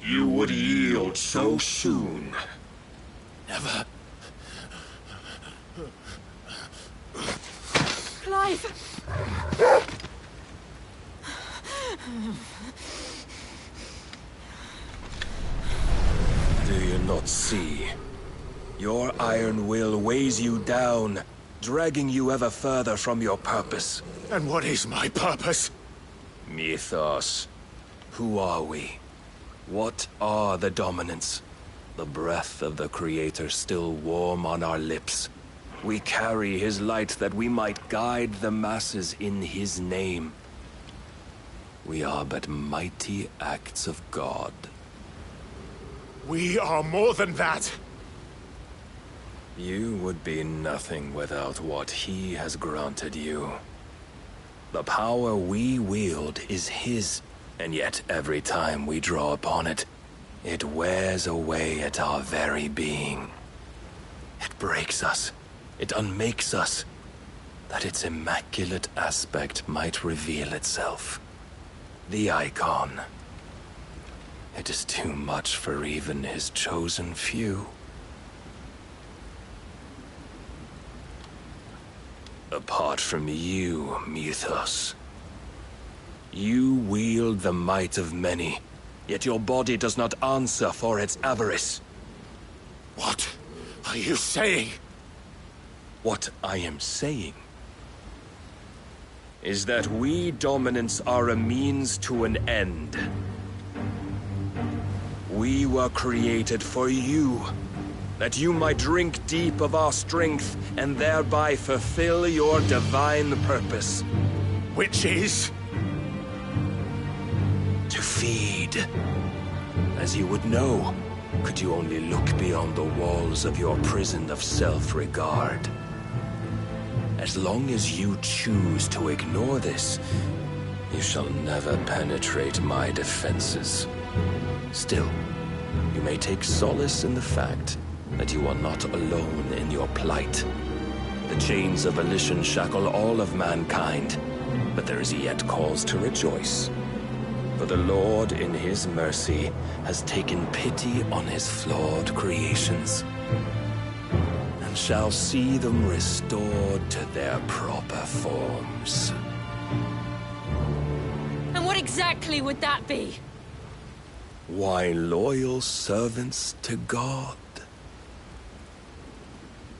You would yield so soon. Never. Clive! Do you not see? Your iron will weighs you down, dragging you ever further from your purpose. And what is my purpose? Mythos. Who are we? What are the dominants? The breath of the Creator still warm on our lips. We carry his light that we might guide the masses in his name. We are but mighty acts of God. We are more than that. You would be nothing without what he has granted you. The power we wield is his, and yet every time we draw upon it, it wears away at our very being. It breaks us. It unmakes us, that its immaculate aspect might reveal itself. The icon. It is too much for even his chosen few. Apart from you, Mythos. You wield the might of many, yet your body does not answer for its avarice. What are you saying? What I am saying is that we dominants are a means to an end. We were created for you, that you might drink deep of our strength and thereby fulfill your divine purpose. Which is? To feed. As you would know, could you only look beyond the walls of your prison of self-regard. As long as you choose to ignore this, you shall never penetrate my defenses. Still, you may take solace in the fact that you are not alone in your plight. The chains of volition shackle all of mankind, but there is yet cause to rejoice. For the Lord, in his mercy, has taken pity on his flawed creations, and shall see them restored to their proper forms. And what exactly would that be? Why, loyal servants to God.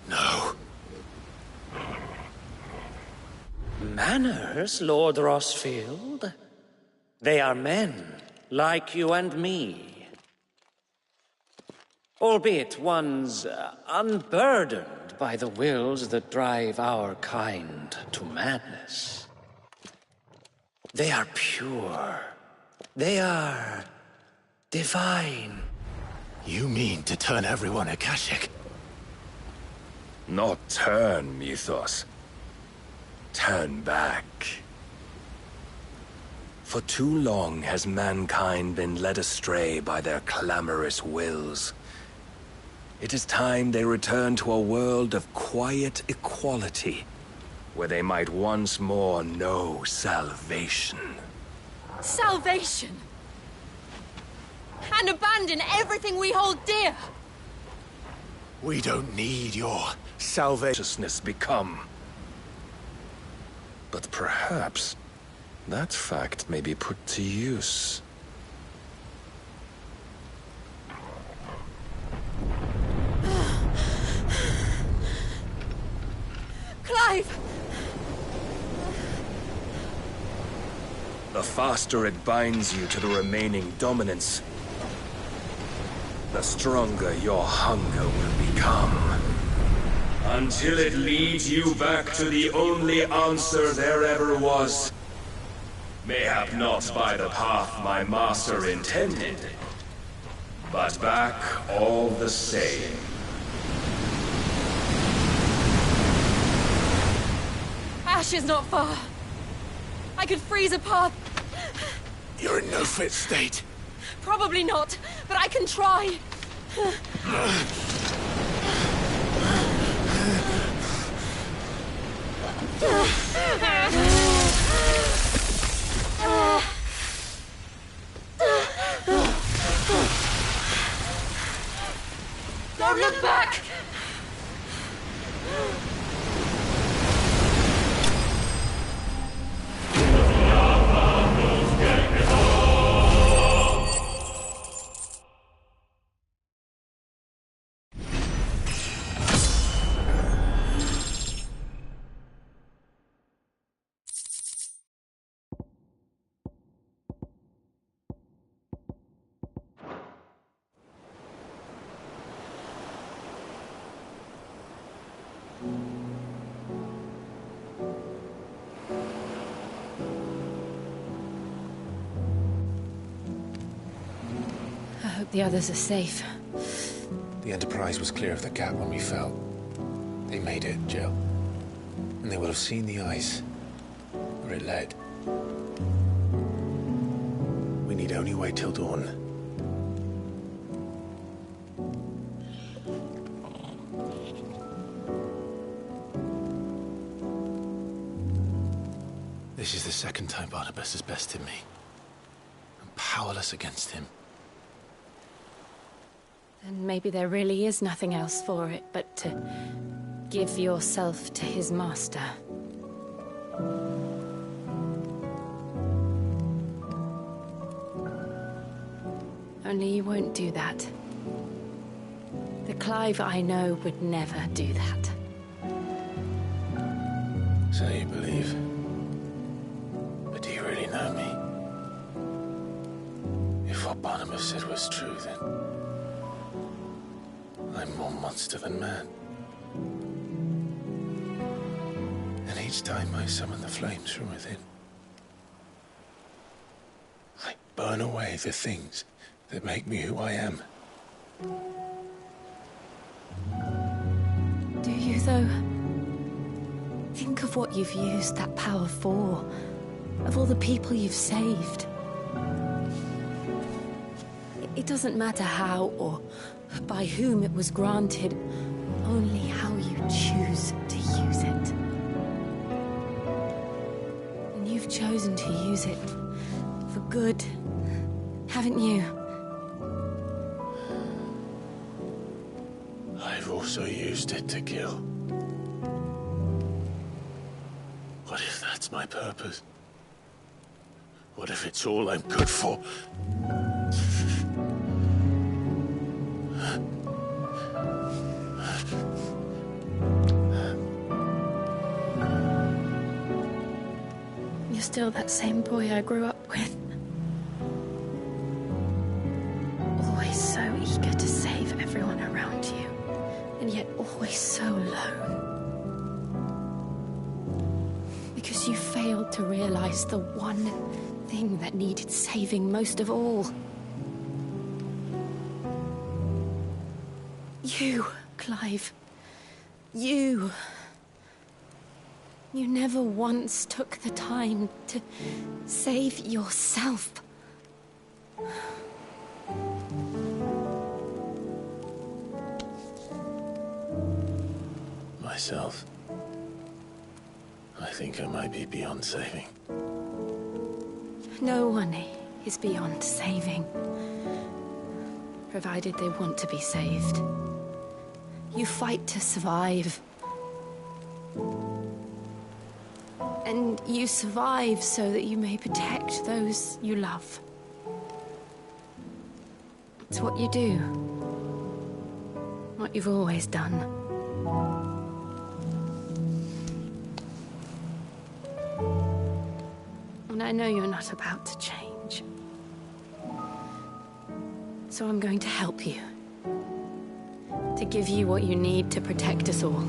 No. Manners, Lord Rossfield? They are men, like you and me. Albeit one's unburdened by the wills that drive our kind to madness. They are pure. They are divine. You mean to turn everyone Akashic? Not turn, Mythos. Turn back. For too long has mankind been led astray by their clamorous wills. It is time they return to a world of quiet equality, where they might once more know salvation. Salvation? And abandon everything we hold dear? We don't need your salvation. Become. But perhaps that fact may be put to use. Clive! The faster it binds you to the remaining dominance, the stronger your hunger will become. Until it leads you back to the only answer there ever was. Mayhap not by the path my master intended, but back all the same. Ash is not far. I could freeze a path. You're in no fit state. Probably not, but I can try. Don't look back! The others are safe. The Enterprise was clear of the gap when we fell. They made it, Jill. And they will have seen the ice where it led. We need only wait till dawn. This is the second time Barnabas has bested me. I'm powerless against him. Then maybe there really is nothing else for it but to give yourself to his master. Only you won't do that. The Clive I know would never do that. So you believe? But do you really know me? If what Barnabas said was true, then I'm more monster than man. And each time I summon the flames from within, I burn away the things that make me who I am. Do you, though? Think of what you've used that power for. Of all the people you've saved. It doesn't matter how or by whom it was granted, only how you choose to use it. And you've chosen to use it for good, haven't you? I've also used it to kill. What if that's my purpose? What if it's all I'm good for? You're still that same boy I grew up with. Always so eager to save everyone around you, and yet always so alone. Because you failed to realize the one thing that needed saving most of all. You, Clive. You. You never once took the time to save yourself. Myself? I think I might be beyond saving. No one is beyond saving. Provided they want to be saved. You fight to survive. And you survive so that you may protect those you love. It's what you do. What you've always done. And I know you're not about to change. So I'm going to help you. To give you what you need to protect us all.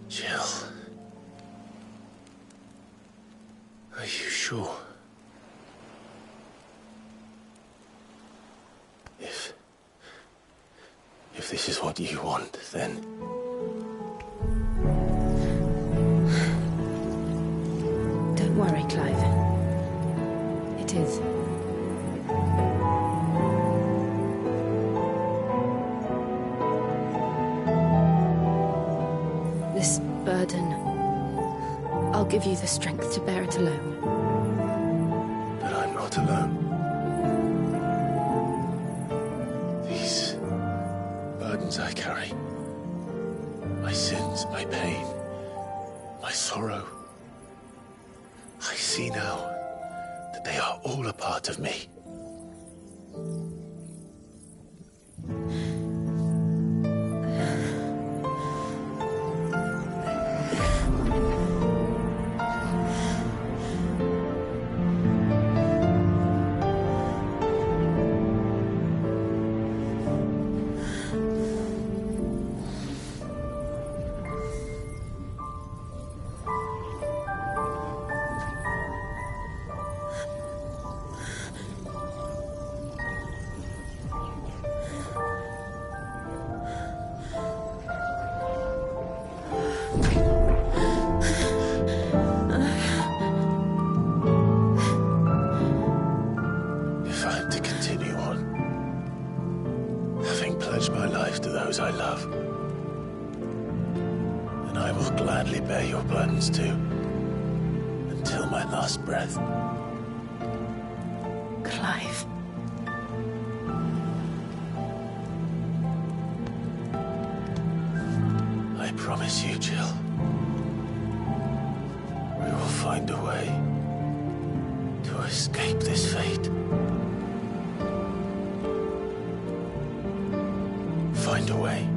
Jill. Are you sure? If this is what you want, then... Don't worry, Clive. It is. This burden, I'll give you the strength to bear it alone. But I'm not alone. These burdens I carry, my sins, my pain, my sorrow, I see now that they are all a part of me. My life to those I love. And I will gladly bear your burdens too, until my last breath. Clive. promise you, Jill. We will find a way to escape this fate. Find a way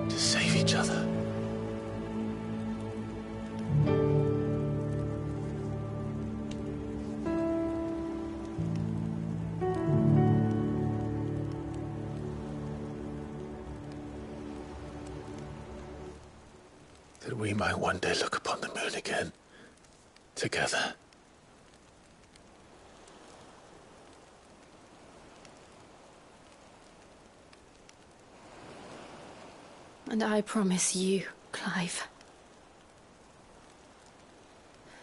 to save each other. That we might one day look upon the moon again, together. And I promise you, Clive,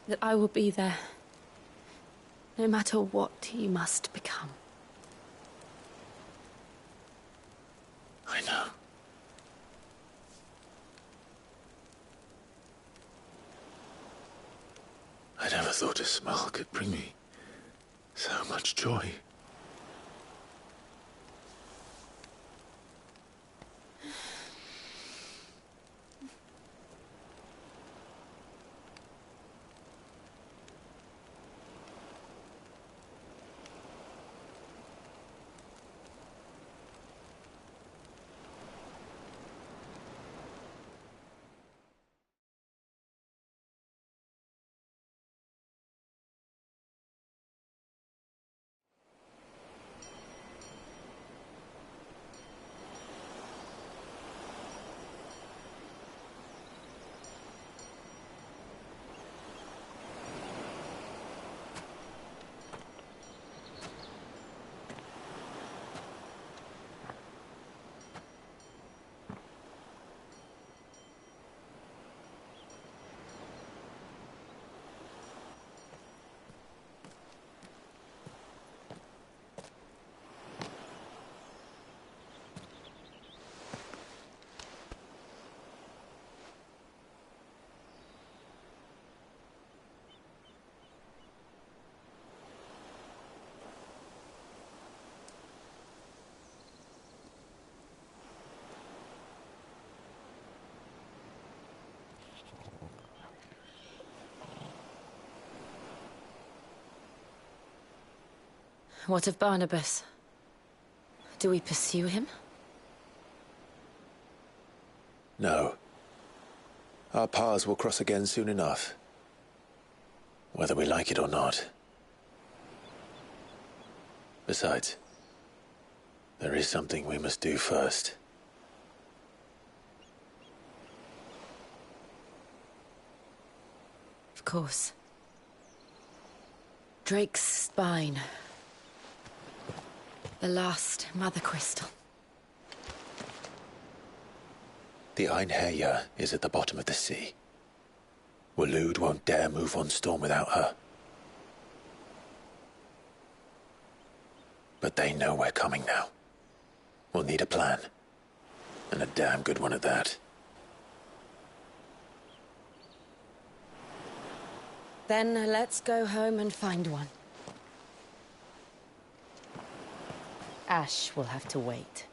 that I will be there, no matter what you must become. I know. I never thought a smile could bring me so much joy. What of Barnabas? Do we pursue him? No. Our paths will cross again soon enough. Whether we like it or not. Besides, there is something we must do first. Of course. Drake's spine. The last Mother Crystal. The Einherjar is at the bottom of the sea. Waloed won't dare move on Storm without her. But they know we're coming now. We'll need a plan. And a damn good one at that. Then let's go home and find one. Ash will have to wait.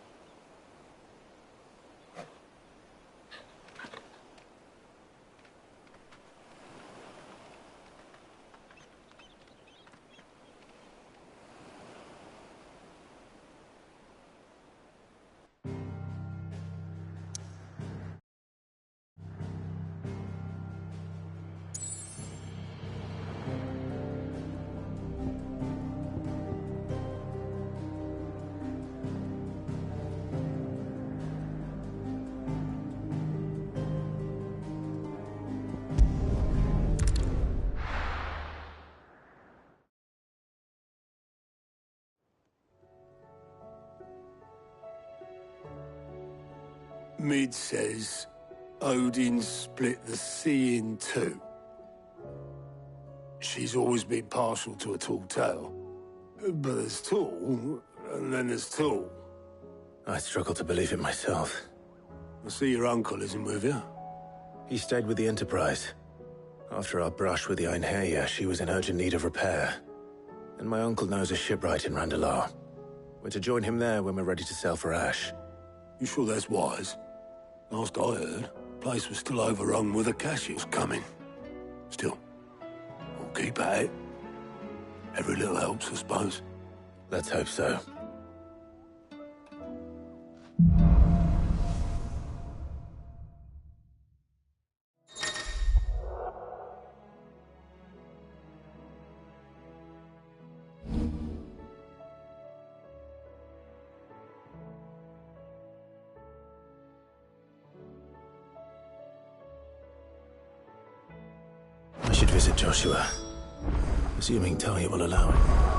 Mid says Odin split the sea in two. She's always been partial to a tall tale. But there's tall, and then there's tall. I struggle to believe it myself. I see your uncle isn't with you. He stayed with the Enterprise. After our brush with the Einherjar, she was in urgent need of repair. And my uncle knows a shipwright in Randalar. We're to join him there when we're ready to sail for Ash. You sure that's wise? Last I heard, the place was still overrun with Akashians coming. Still, we'll keep at it. Every little helps, I suppose. Let's hope so. I should visit Joshua, assuming Talia will allow it.